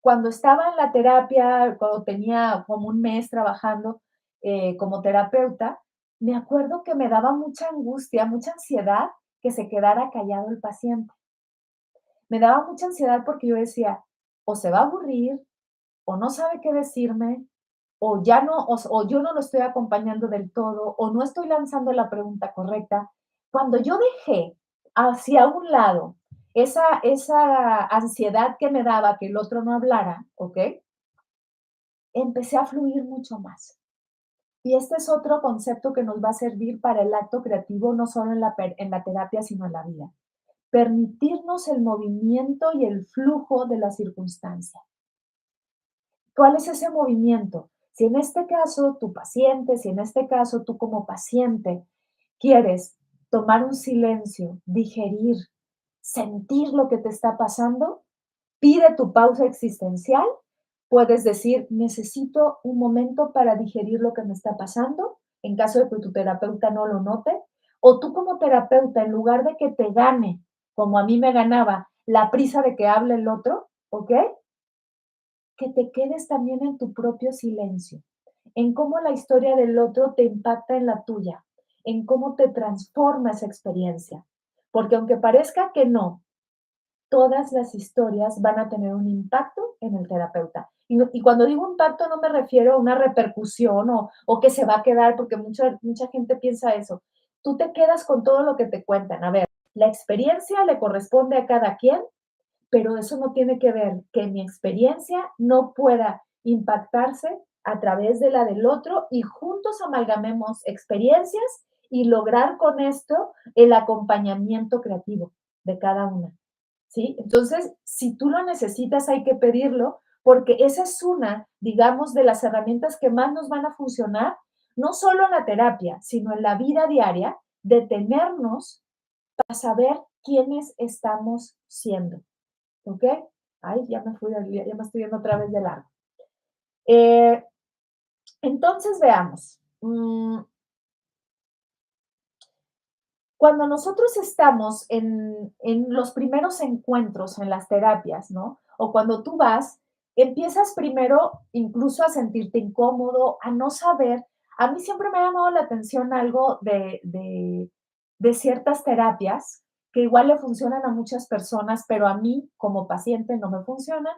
cuando estaba en la terapia, cuando tenía como un mes trabajando como terapeuta, me acuerdo que me daba mucha angustia, mucha ansiedad que se quedara callado el paciente. Me daba mucha ansiedad porque yo decía, o se va a aburrir, o no sabe qué decirme, o ya no, o yo no lo estoy acompañando del todo, o no estoy lanzando la pregunta correcta. Cuando yo dejé hacia un lado esa ansiedad que me daba que el otro no hablara, ¿ok? Empecé a fluir mucho más. Y este es otro concepto que nos va a servir para el acto creativo, no solo en la terapia, sino en la vida. Permitirnos el movimiento y el flujo de la circunstancia. ¿Cuál es ese movimiento? Si en este caso tu paciente, si en este caso tú como paciente quieres tomar un silencio, digerir, sentir lo que te está pasando, pide tu pausa existencial. Puedes decir, necesito un momento para digerir lo que me está pasando, en caso de que tu terapeuta no lo note, o tú como terapeuta, en lugar de que te gane como a mí me ganaba la prisa de que hable el otro, ¿ok? Que te quedes también en tu propio silencio, en cómo la historia del otro te impacta en la tuya, en cómo te transforma esa experiencia. Porque aunque parezca que no, todas las historias van a tener un impacto en el terapeuta. Y cuando digo impacto no me refiero a una repercusión o que se va a quedar, porque mucha gente piensa eso. Tú te quedas con todo lo que te cuentan. A ver, la experiencia le corresponde a cada quien, pero eso no tiene que ver que mi experiencia no pueda impactarse a través de la del otro y juntos amalgamemos experiencias y lograr con esto el acompañamiento creativo de cada una. ¿Sí? Entonces, si tú lo necesitas, hay que pedirlo, porque esa es una, digamos, de las herramientas que más nos van a funcionar, no solo en la terapia, sino en la vida diaria, detenernos para saber quiénes estamos siendo. ¿Ok? Ay, ya me fui, ya me estoy yendo otra vez de largo. Eh, entonces, veamos. Cuando nosotros estamos en los primeros encuentros en las terapias, ¿no? O cuando tú vas, empiezas primero incluso a sentirte incómodo, a no saber. A mí siempre me ha llamado la atención algo de ciertas terapias que igual le funcionan a muchas personas, pero a mí como paciente no me funcionan,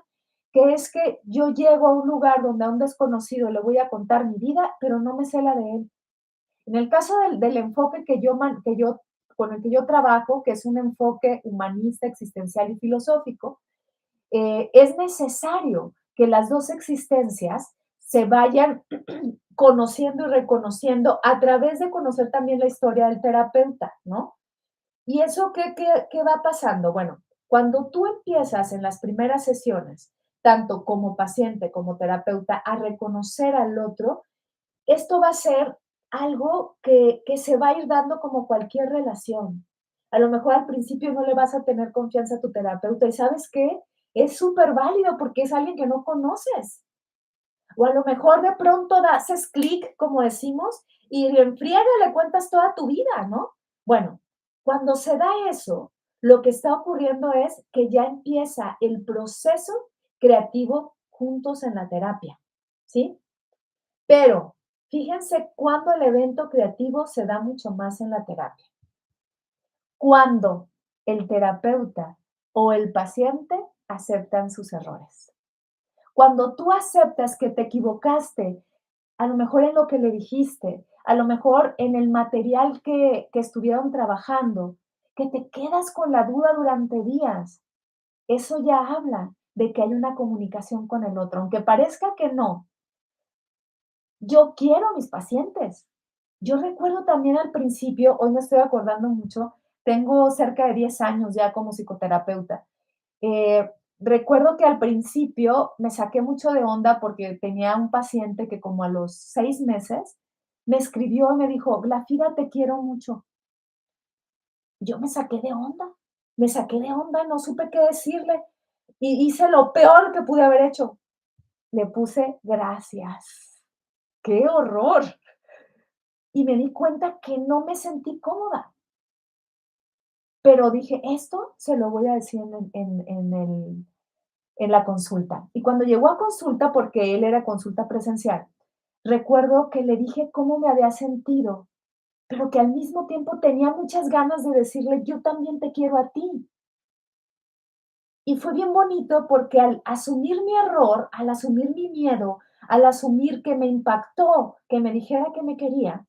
que es que yo llego a un lugar donde a un desconocido le voy a contar mi vida, pero no me sé la de él. En el caso del enfoque con el que yo trabajo, que es un enfoque humanista, existencial y filosófico, es necesario que las dos existencias se vayan conociendo y reconociendo a través de conocer también la historia del terapeuta, ¿no? ¿Y eso qué va pasando? Bueno, cuando tú empiezas en las primeras sesiones, tanto como paciente como terapeuta, a reconocer al otro, esto va a ser algo que se va a ir dando como cualquier relación. A lo mejor al principio no le vas a tener confianza a tu terapeuta y ¿sabes qué? Es súper válido porque es alguien que no conoces. O a lo mejor de pronto haces clic, como decimos, y en friega le cuentas toda tu vida, ¿no? Bueno, cuando se da eso, lo que está ocurriendo es que ya empieza el proceso creativo juntos en la terapia, ¿sí? Pero fíjense cuándo el evento creativo se da mucho más en la terapia. Cuando el terapeuta o el paciente aceptan sus errores. Cuando tú aceptas que te equivocaste, a lo mejor en lo que le dijiste, a lo mejor en el material que estuvieron trabajando, que te quedas con la duda durante días, eso ya habla de que hay una comunicación con el otro, aunque parezca que no. Yo quiero a mis pacientes. Yo recuerdo también al principio, hoy me estoy acordando mucho, tengo cerca de 10 años ya como psicoterapeuta. Recuerdo que al principio me saqué mucho de onda porque tenía un paciente que como a los 6 meses me escribió y me dijo: "Glafira, te quiero mucho". Yo me saqué de onda, no supe qué decirle y hice lo peor que pude haber hecho. Le puse gracias. ¡Qué horror! Y me di cuenta que no me sentí cómoda. Pero dije, esto se lo voy a decir en la consulta. Y cuando llegó a consulta, porque él era consulta presencial, recuerdo que le dije cómo me había sentido, pero que al mismo tiempo tenía muchas ganas de decirle, yo también te quiero a ti. Y fue bien bonito porque al asumir mi error, al asumir mi miedo, al asumir que me impactó que me dijera que me quería,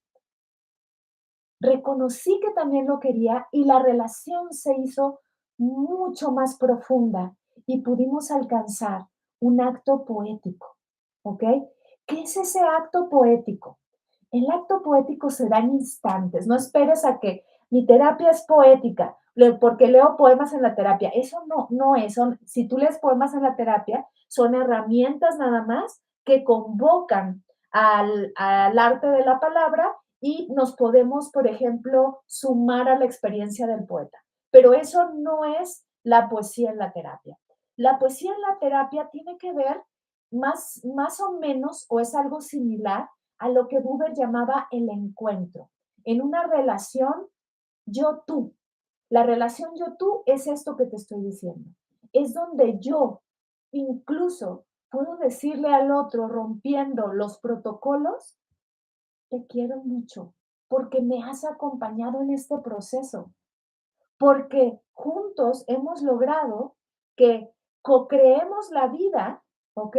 reconocí que también lo quería y la relación se hizo mucho más profunda y pudimos alcanzar un acto poético, ¿ok? ¿Qué es ese acto poético? El acto poético se da en instantes, no esperes a que mi terapia es poética, porque leo poemas en la terapia. Eso no es, si tú lees poemas en la terapia, son herramientas nada más que convocan al arte de la palabra y nos podemos, por ejemplo, sumar a la experiencia del poeta. Pero eso no es la poesía en la terapia. La poesía en la terapia tiene que ver más o menos, o es algo similar a lo que Buber llamaba el encuentro. En una relación yo-tú. La relación yo-tú es esto que te estoy diciendo. Es donde yo incluso puedo decirle al otro, rompiendo los protocolos, te quiero mucho, porque me has acompañado en este proceso, porque juntos hemos logrado que co-creemos la vida, ¿ok?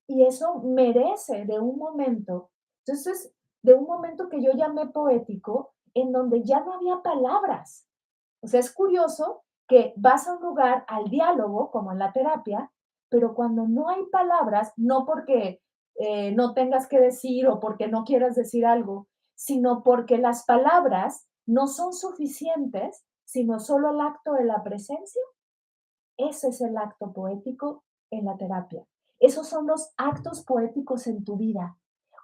Y eso merece de un momento. Entonces, de un momento que yo llamé poético, en donde ya no había palabras. O sea, es curioso que vas a un lugar al diálogo, como en la terapia, pero cuando no hay palabras, no porque no tengas que decir o porque no quieras decir algo, sino porque las palabras no son suficientes, sino solo el acto de la presencia. Ese es el acto poético en la terapia. Esos son los actos poéticos en tu vida.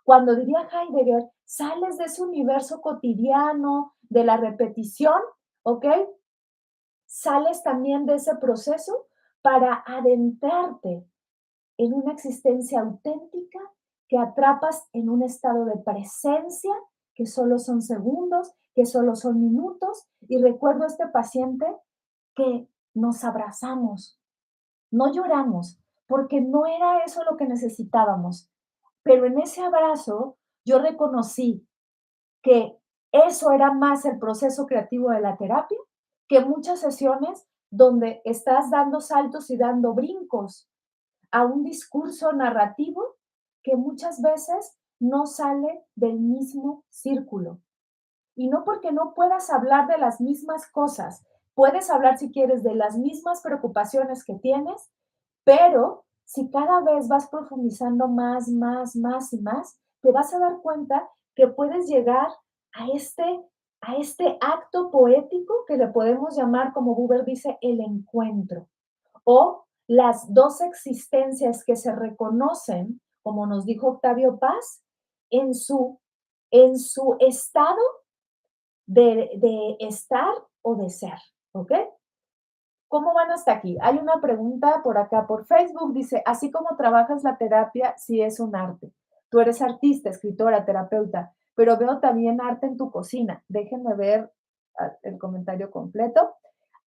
Cuando diría Heidegger, sales de ese universo cotidiano, de la repetición, ¿ok? Sales también de ese proceso para adentrarte en una existencia auténtica que atrapas en un estado de presencia que solo son segundos, que solo son minutos. Y recuerdo a este paciente que nos abrazamos, no lloramos, porque no era eso lo que necesitábamos. Pero en ese abrazo yo reconocí que eso era más el proceso creativo de la terapia que muchas sesiones donde estás dando saltos y dando brincos a un discurso narrativo que muchas veces no sale del mismo círculo. Y no porque no puedas hablar de las mismas cosas, puedes hablar si quieres de las mismas preocupaciones que tienes, pero si cada vez vas profundizando más y más, te vas a dar cuenta que puedes llegar a este acto poético que le podemos llamar, como Buber dice, el encuentro o las dos existencias que se reconocen, como nos dijo Octavio Paz, en su estado de estar o de ser, ¿ok? ¿Cómo van hasta aquí? Hay una pregunta por acá por Facebook, dice, así como trabajas la terapia, sí es un arte. Tú eres artista, escritora, terapeuta, pero veo también arte en tu cocina. Déjenme ver el comentario completo.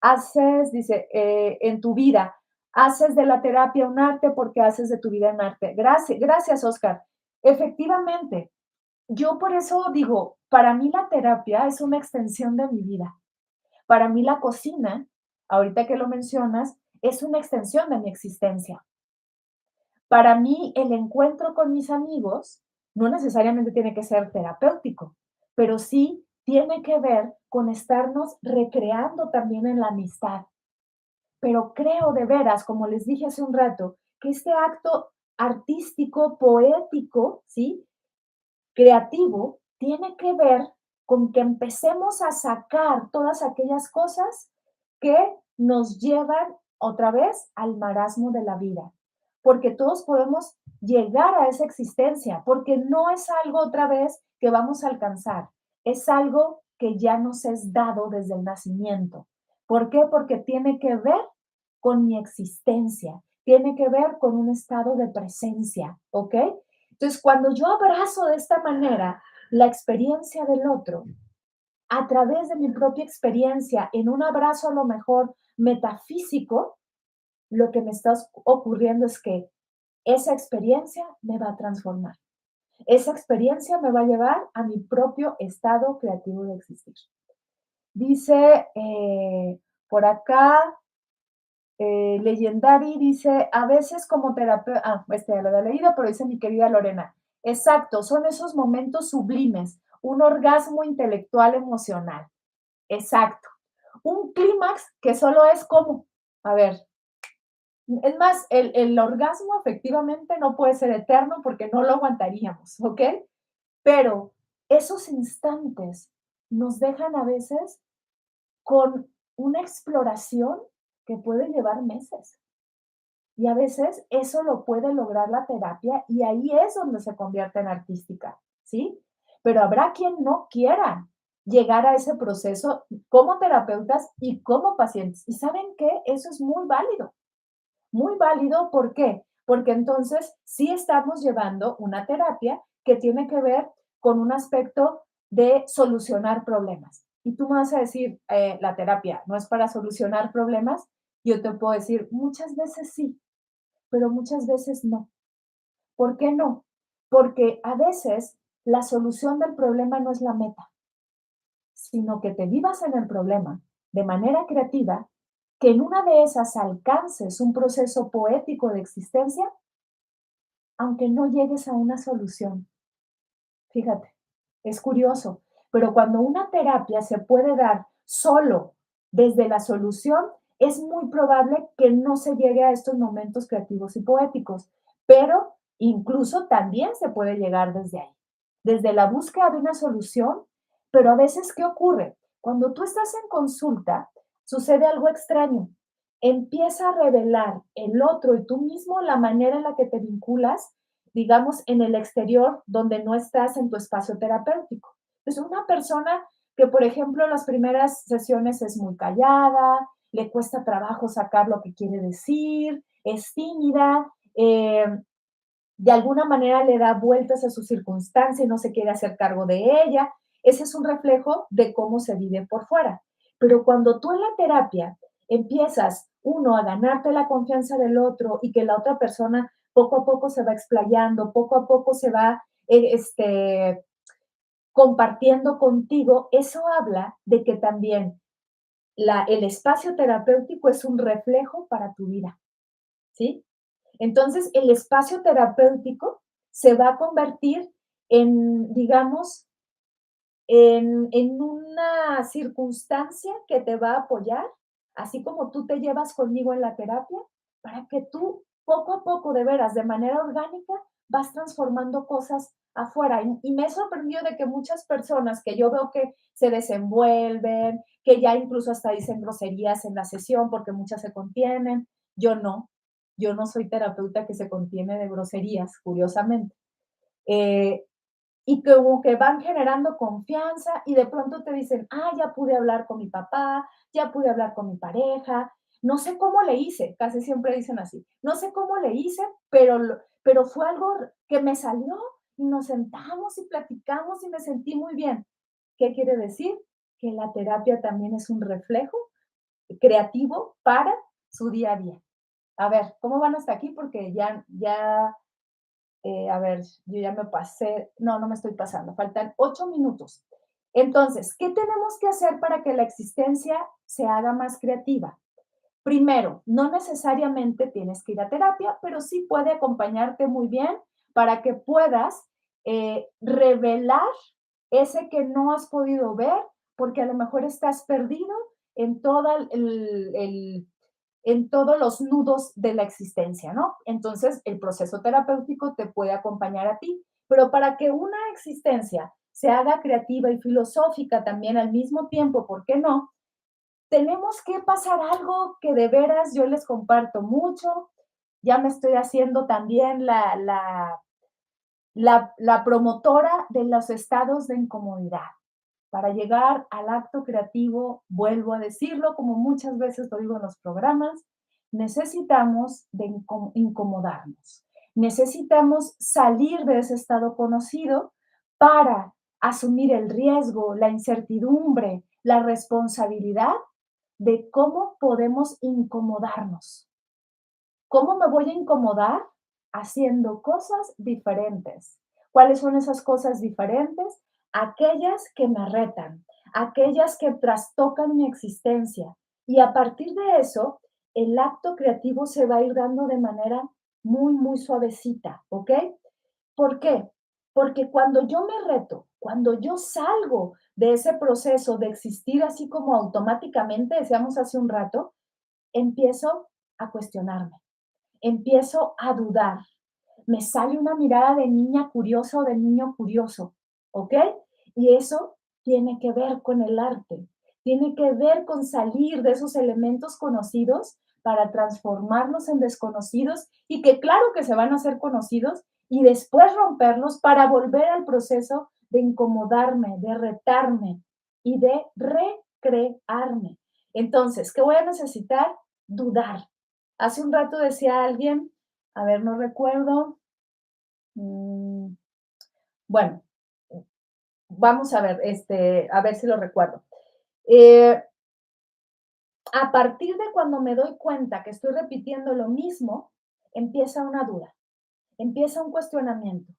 Haces, dice, en tu vida, haces de la terapia un arte porque haces de tu vida un arte. Gracias, Oscar. Efectivamente, yo por eso digo, para mí la terapia es una extensión de mi vida. Para mí la cocina, ahorita que lo mencionas, es una extensión de mi existencia. Para mí el encuentro con mis amigos no necesariamente tiene que ser terapéutico, pero sí tiene que ver con estarnos recreando también en la amistad. Pero creo de veras, como les dije hace un rato, que este acto artístico, poético, ¿sí? Creativo, tiene que ver con que empecemos a sacar todas aquellas cosas que nos llevan otra vez al marasmo de la vida. Porque todos podemos llegar a esa existencia, porque no es algo otra vez que vamos a alcanzar, es algo que ya nos es dado desde el nacimiento. ¿Por qué? Porque tiene que ver con mi existencia, tiene que ver con un estado de presencia, ¿ok? Entonces, cuando yo abrazo de esta manera la experiencia del otro, a través de mi propia experiencia, en un abrazo a lo mejor metafísico, lo que me está ocurriendo es que esa experiencia me va a transformar. Esa experiencia me va a llevar a mi propio estado creativo de existir. Dice por acá, Legendary dice, a veces como terapeuta, este ya lo había leído, pero dice mi querida Lorena, exacto, son esos momentos sublimes, un orgasmo intelectual emocional, exacto. Un clímax que solo es como, a ver, es más, el orgasmo efectivamente no puede ser eterno porque no lo aguantaríamos, ¿ok? Pero esos instantes nos dejan a veces con una exploración que puede llevar meses. Y a veces eso lo puede lograr la terapia y ahí es donde se convierte en artística, ¿sí? Pero habrá quien no quiera llegar a ese proceso como terapeutas y como pacientes. ¿Y saben qué? Eso es muy válido. Muy válido, ¿por qué? Porque entonces sí estamos llevando una terapia que tiene que ver con un aspecto de solucionar problemas. Y tú me vas a decir, la terapia no es para solucionar problemas. Yo te puedo decir, muchas veces sí, pero muchas veces no. ¿Por qué no? Porque a veces la solución del problema no es la meta, sino que te vivas en el problema de manera creativa, que en una de esas alcances un proceso poético de existencia, aunque no llegues a una solución. Fíjate, es curioso, pero cuando una terapia se puede dar solo desde la solución, es muy probable que no se llegue a estos momentos creativos y poéticos, pero incluso también se puede llegar desde ahí, desde la búsqueda de una solución, pero a veces, ¿qué ocurre? Cuando tú estás en consulta, sucede algo extraño. Empieza a revelar el otro y tú mismo la manera en la que te vinculas, digamos, en el exterior donde no estás en tu espacio terapéutico. Es una persona que, por ejemplo, en las primeras sesiones es muy callada, le cuesta trabajo sacar lo que quiere decir, es tímida, de alguna manera le da vueltas a su circunstancia y no se quiere hacer cargo de ella. Ese es un reflejo de cómo se vive por fuera. Pero cuando tú en la terapia empiezas, uno, a ganarte la confianza del otro y que la otra persona poco a poco se va explayando, poco a poco se va compartiendo contigo, eso habla de que también el espacio terapéutico es un reflejo para tu vida, ¿sí? Entonces, el espacio terapéutico se va a convertir en, digamos, en una circunstancia que te va a apoyar, así como tú te llevas conmigo en la terapia, para que tú poco a poco, de veras, de manera orgánica, vas transformando cosas afuera. Y me he sorprendido de que muchas personas que yo veo que se desenvuelven, que ya incluso hasta dicen groserías en la sesión porque muchas se contienen, yo no. Yo no soy terapeuta que se contiene de groserías, curiosamente. Eh, y como que van generando confianza y de pronto te dicen, ah, ya pude hablar con mi papá, ya pude hablar con mi pareja, no sé cómo le hice, casi siempre dicen así, no sé cómo le hice, pero fue algo que me salió y nos sentamos y platicamos y me sentí muy bien. ¿Qué quiere decir? Que la terapia también es un reflejo creativo para su día a día. A ver, ¿cómo van hasta aquí? Porque a ver, yo ya me pasé, no, no me estoy pasando, faltan 8 minutos. Entonces, ¿qué tenemos que hacer para que la existencia se haga más creativa? Primero, no necesariamente tienes que ir a terapia, pero sí puede acompañarte muy bien para que puedas revelar ese que no has podido ver, porque a lo mejor estás perdido en todo en todos los nudos de la existencia, ¿no? Entonces, el proceso terapéutico te puede acompañar a ti, pero para que una existencia se haga creativa y filosófica también al mismo tiempo, ¿por qué no? Tenemos que pasar algo que de veras yo les comparto mucho. Ya me estoy haciendo también la promotora de los estados de incomodidad. Para llegar al acto creativo, vuelvo a decirlo, como muchas veces lo digo en los programas, necesitamos de incomodarnos. Necesitamos salir de ese estado conocido para asumir el riesgo, la incertidumbre, la responsabilidad de cómo podemos incomodarnos. ¿Cómo me voy a incomodar? Haciendo cosas diferentes. ¿Cuáles son esas cosas diferentes? Aquellas que me retan, aquellas que trastocan mi existencia. Y a partir de eso, el acto creativo se va a ir dando de manera muy, muy suavecita, ¿ok? ¿Por qué? Porque cuando yo me reto, cuando yo salgo de ese proceso de existir así como automáticamente, decíamos hace un rato, empiezo a cuestionarme, empiezo a dudar. Me sale una mirada de niña curiosa o de niño curioso, ¿ok? Y eso tiene que ver con el arte, tiene que ver con salir de esos elementos conocidos para transformarlos en desconocidos y que claro que se van a hacer conocidos y después romperlos para volver al proceso de incomodarme, de retarme y de recrearme. Entonces, ¿qué voy a necesitar? Dudar. Hace un rato decía alguien, a ver, no recuerdo, mm, bueno, vamos a ver, a ver si lo recuerdo. Eh, a partir de cuando me doy cuenta que estoy repitiendo lo mismo, empieza una duda, empieza un cuestionamiento,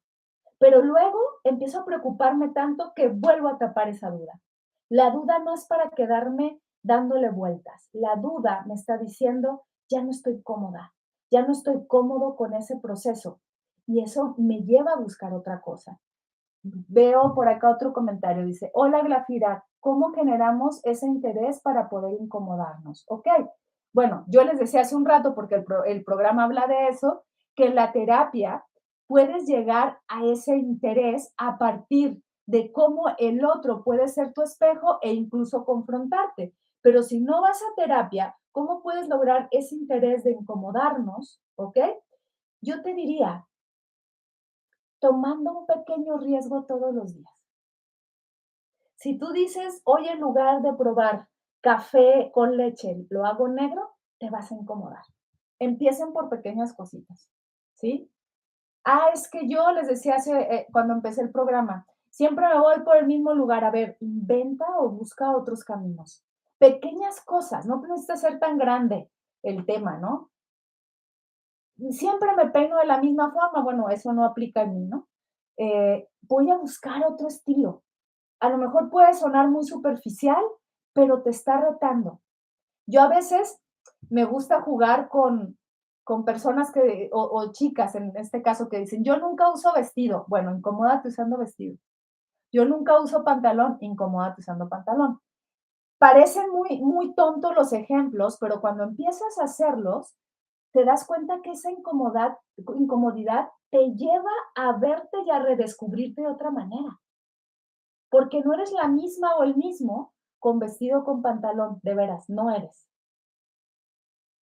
pero luego empiezo a preocuparme tanto que vuelvo a tapar esa duda. La duda no es para quedarme dándole vueltas. La duda me está diciendo, ya no estoy cómoda, ya no estoy cómodo con ese proceso. Y eso me lleva a buscar otra cosa. Veo por acá otro comentario, dice, hola Glafira, ¿cómo generamos ese interés para poder incomodarnos? Ok, bueno, yo les decía hace un rato, porque el programa habla de eso, que en la terapia puedes llegar a ese interés a partir de cómo el otro puede ser tu espejo e incluso confrontarte. Pero si no vas a terapia, ¿cómo puedes lograr ese interés de incomodarnos? ¿Ok? Yo te diría, tomando un pequeño riesgo todos los días. Si tú dices, hoy en lugar de probar café con leche, lo hago negro, te vas a incomodar. Empiecen por pequeñas cositas, ¿sí? Es que yo les decía cuando empecé el programa, siempre me voy por el mismo lugar. A ver, inventa o busca otros caminos. Pequeñas cosas, no necesita ser tan grande el tema, ¿no? Siempre me peino de la misma forma, bueno, eso no aplica en mí, ¿no? Voy a buscar otro estilo. A lo mejor puede sonar muy superficial, pero te está retando. Yo a veces me gusta jugar con personas o chicas en este caso que dicen, yo nunca uso vestido. Bueno, incomódate usando vestido. Yo nunca uso pantalón, incomódate usando pantalón. Parecen muy tontos los ejemplos, pero cuando empiezas a hacerlos, te das cuenta que esa incomodidad te lleva a verte y a redescubrirte de otra manera. Porque no eres la misma o el mismo con vestido o con pantalón, de veras, no eres.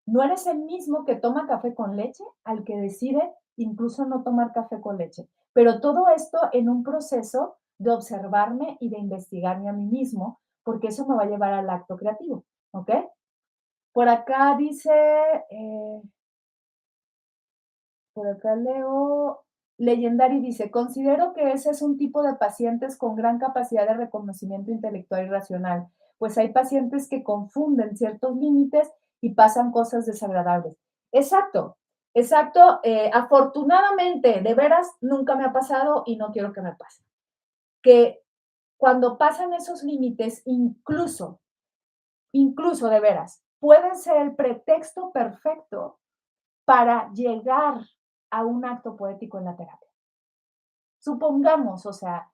No eres el mismo que toma café con leche al que decide incluso no tomar café con leche. Pero todo esto en un proceso de observarme y de investigarme a mí mismo, porque eso me va a llevar al acto creativo, ¿ok? Por acá dice, eh, por acá leo, Legendary dice, considero que ese es un tipo de pacientes con gran capacidad de reconocimiento intelectual y racional, pues hay pacientes que confunden ciertos límites y pasan cosas desagradables. Exacto, exacto. Afortunadamente, de veras, nunca me ha pasado y no quiero que me pase. Que cuando pasan esos límites, incluso de veras, pueden ser el pretexto perfecto para llegar a un acto poético en la terapia. Supongamos, o sea,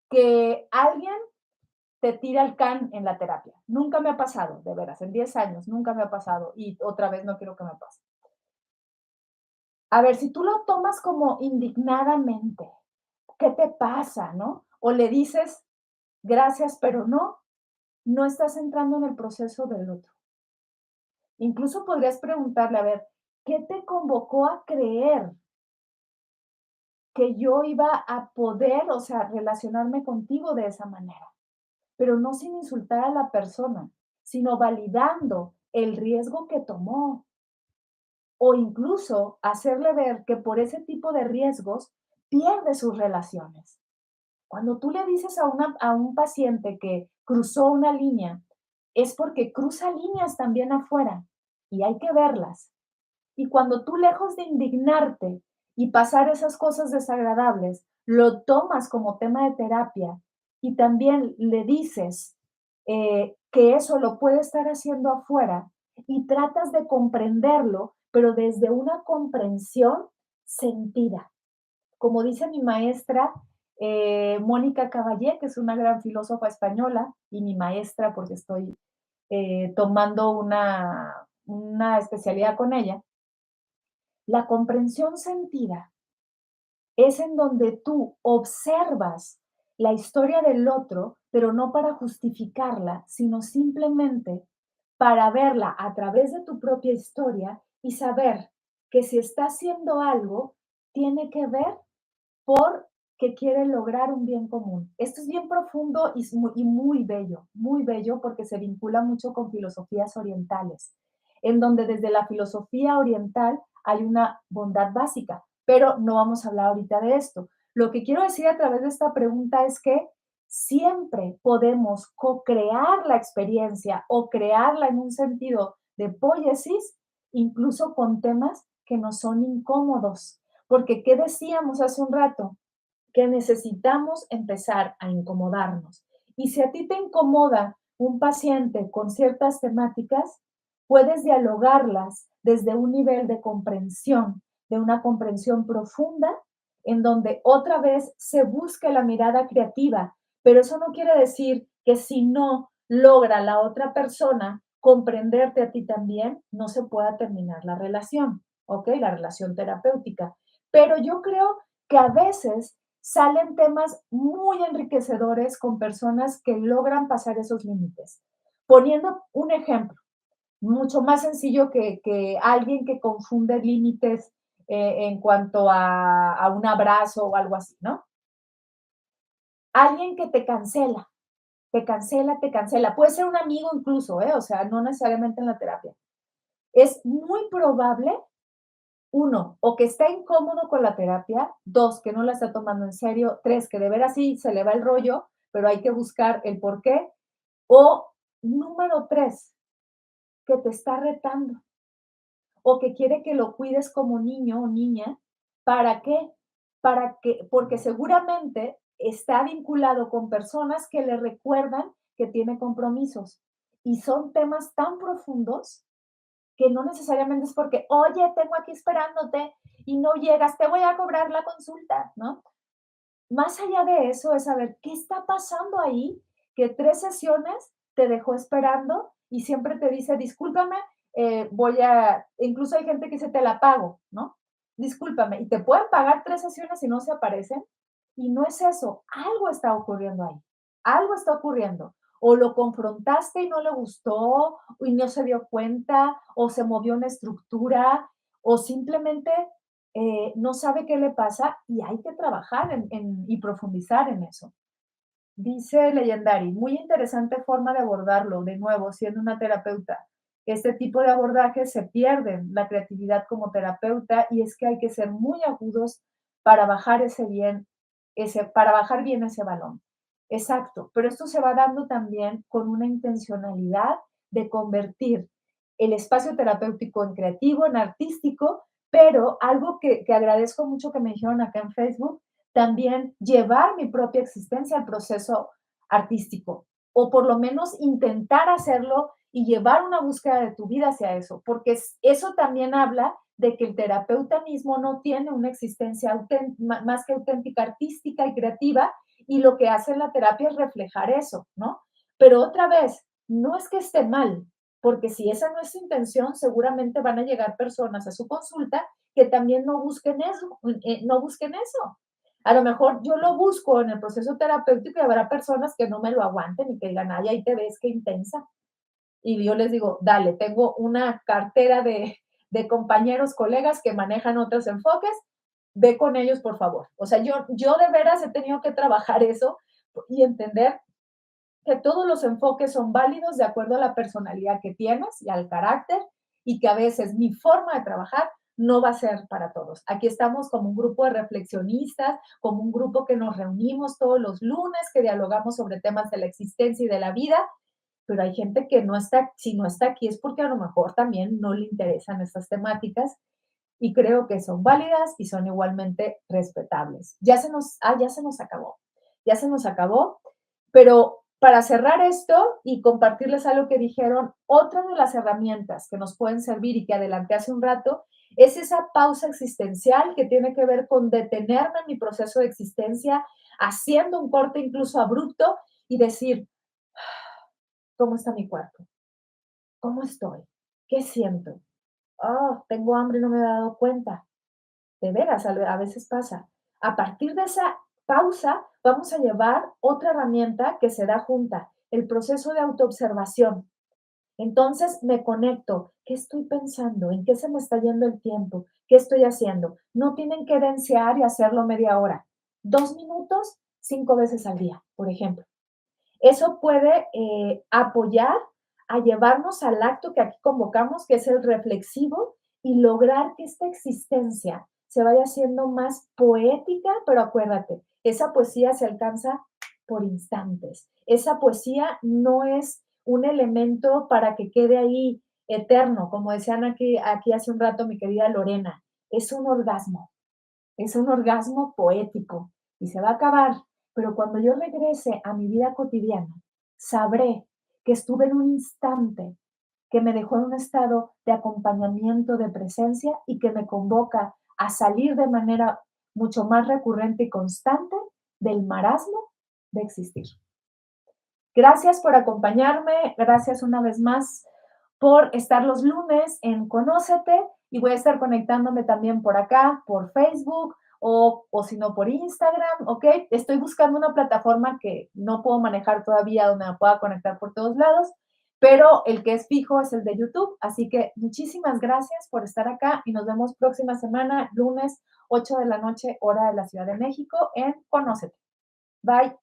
que alguien te tira el can en la terapia. Nunca me ha pasado, de veras, en 10 años, nunca me ha pasado y otra vez no quiero que me pase. A ver, si tú lo tomas como indignadamente, ¿qué te pasa, no? O le dices, gracias, pero no, no estás entrando en el proceso del otro. Incluso podrías preguntarle, a ver, ¿qué te convocó a creer que yo iba a poder, o sea, relacionarme contigo de esa manera? Pero no sin insultar a la persona, sino validando el riesgo que tomó o incluso hacerle ver que por ese tipo de riesgos pierde sus relaciones. Cuando tú le dices a un paciente que cruzó una línea, es porque cruza líneas también afuera y hay que verlas. Y cuando tú, lejos de indignarte y pasar esas cosas desagradables, lo tomas como tema de terapia y también le dices que eso lo puede estar haciendo afuera y tratas de comprenderlo, pero desde una comprensión sentida. Como dice mi maestra, Mónica Caballé, que es una gran filósofa española y mi maestra porque estoy tomando una especialidad con ella. La comprensión sentida es en donde tú observas la historia del otro, pero no para justificarla, sino simplemente para verla a través de tu propia historia y saber que si está haciendo algo, tiene que ver por que quiere lograr un bien común. Esto es bien profundo y muy bello porque se vincula mucho con filosofías orientales, en donde desde la filosofía oriental hay una bondad básica, pero no vamos a hablar ahorita de esto. Lo que quiero decir a través de esta pregunta es que siempre podemos co-crear la experiencia o crearla en un sentido de poiesis, incluso con temas que nos son incómodos. Porque, ¿qué decíamos hace un rato? Que necesitamos empezar a incomodarnos. Y si a ti te incomoda un paciente con ciertas temáticas, puedes dialogarlas desde un nivel de comprensión, de una comprensión profunda, en donde otra vez se busque la mirada creativa, pero eso no quiere decir que si no logra la otra persona comprenderte a ti también, no se pueda terminar la relación, ¿ok? La relación terapéutica. Pero yo creo que a veces salen temas muy enriquecedores con personas que logran pasar esos límites. Poniendo un ejemplo, mucho más sencillo que alguien que confunde límites en cuanto a un abrazo o algo así, ¿no? Alguien que te cancela, te cancela, te cancela. Puede ser un amigo incluso, ¿eh? O sea, no necesariamente en la terapia. Es muy probable, uno, o que está incómodo con la terapia, dos, que no la está tomando en serio, tres, que de veras sí se le va el rollo, pero hay que buscar el por qué, o número tres, que te está retando o que quiere que lo cuides como niño o niña. ¿Para qué? Para que, porque seguramente está vinculado con personas que le recuerdan que tiene compromisos y son temas tan profundos que no necesariamente es porque, oye, tengo aquí esperándote y no llegas, te voy a cobrar la consulta, ¿no? Más allá de eso es saber qué está pasando ahí, que 3 sesiones te dejó esperando y siempre te dice, discúlpame, incluso hay gente que dice, te la pago, ¿no? Discúlpame, y te pueden pagar 3 sesiones y no se aparecen. Y no es eso, algo está ocurriendo ahí, algo está ocurriendo. O lo confrontaste y no le gustó, y no se dio cuenta, o se movió una estructura, o simplemente no sabe qué le pasa y hay que trabajar y profundizar en eso. Dice Legendary, muy interesante forma de abordarlo, de nuevo, siendo una terapeuta. Este tipo de abordajes se pierden la creatividad como terapeuta y es que hay que ser muy agudos para bajar para bajar bien ese balón. Exacto, pero esto se va dando también con una intencionalidad de convertir el espacio terapéutico en creativo, en artístico, pero algo que agradezco mucho que me dijeron acá en Facebook, también llevar mi propia existencia al proceso artístico, o por lo menos intentar hacerlo y llevar una búsqueda de tu vida hacia eso, porque eso también habla de que el terapeuta mismo no tiene una existencia más que auténtica, artística y creativa, y lo que hace la terapia es reflejar eso, ¿no? Pero otra vez, no es que esté mal, porque si esa no es su intención, seguramente van a llegar personas a su consulta que también no busquen eso, no busquen eso. A lo mejor yo lo busco en el proceso terapéutico y habrá personas que no me lo aguanten y que digan, ay, ahí te ves, qué intensa. Y yo les digo, dale, tengo una cartera de compañeros, colegas que manejan otros enfoques, ve con ellos, por favor. O sea, yo de veras he tenido que trabajar eso y entender que todos los enfoques son válidos de acuerdo a la personalidad que tienes y al carácter y que a veces mi forma de trabajar no va a ser para todos. Aquí estamos como un grupo de reflexionistas, como un grupo que nos reunimos todos los lunes, que dialogamos sobre temas de la existencia y de la vida, pero hay gente que no está, si no está aquí es porque a lo mejor también no le interesan estas temáticas y creo que son válidas y son igualmente respetables. Ya se nos acabó, ya se nos acabó, pero para cerrar esto y compartirles algo que dijeron, otra de las herramientas que nos pueden servir y que adelanté hace un rato, es esa pausa existencial que tiene que ver con detenerme en mi proceso de existencia, haciendo un corte incluso abrupto y decir, ¿cómo está mi cuerpo? ¿Cómo estoy? ¿Qué siento? Oh, tengo hambre y no me he dado cuenta. De veras, a veces pasa. A partir de esa pausa, vamos a llevar otra herramienta que se da junta, el proceso de autoobservación. Entonces me conecto, ¿qué estoy pensando? ¿En qué se me está yendo el tiempo? ¿Qué estoy haciendo? No tienen que densear y hacerlo media hora. 2 minutos, 5 veces al día, por ejemplo. Eso puede apoyar a llevarnos al acto que aquí convocamos, que es el reflexivo, y lograr que esta existencia se vaya haciendo más poética, pero acuérdate, esa poesía se alcanza por instantes. Esa poesía no es un elemento para que quede ahí eterno, como decían aquí hace un rato mi querida Lorena, es un orgasmo poético y se va a acabar, pero cuando yo regrese a mi vida cotidiana, sabré que estuve en un instante que me dejó en un estado de acompañamiento, de presencia y que me convoca a salir de manera mucho más recurrente y constante del marasmo de existir. Gracias por acompañarme, gracias una vez más por estar los lunes en Conócete y voy a estar conectándome también por acá, por Facebook o si no por Instagram, ¿ok? Estoy buscando una plataforma que no puedo manejar todavía donde me pueda conectar por todos lados, pero el que es fijo es el de YouTube, así que muchísimas gracias por estar acá y nos vemos próxima semana, lunes 8 de la noche, hora de la Ciudad de México, en Conócete. Bye.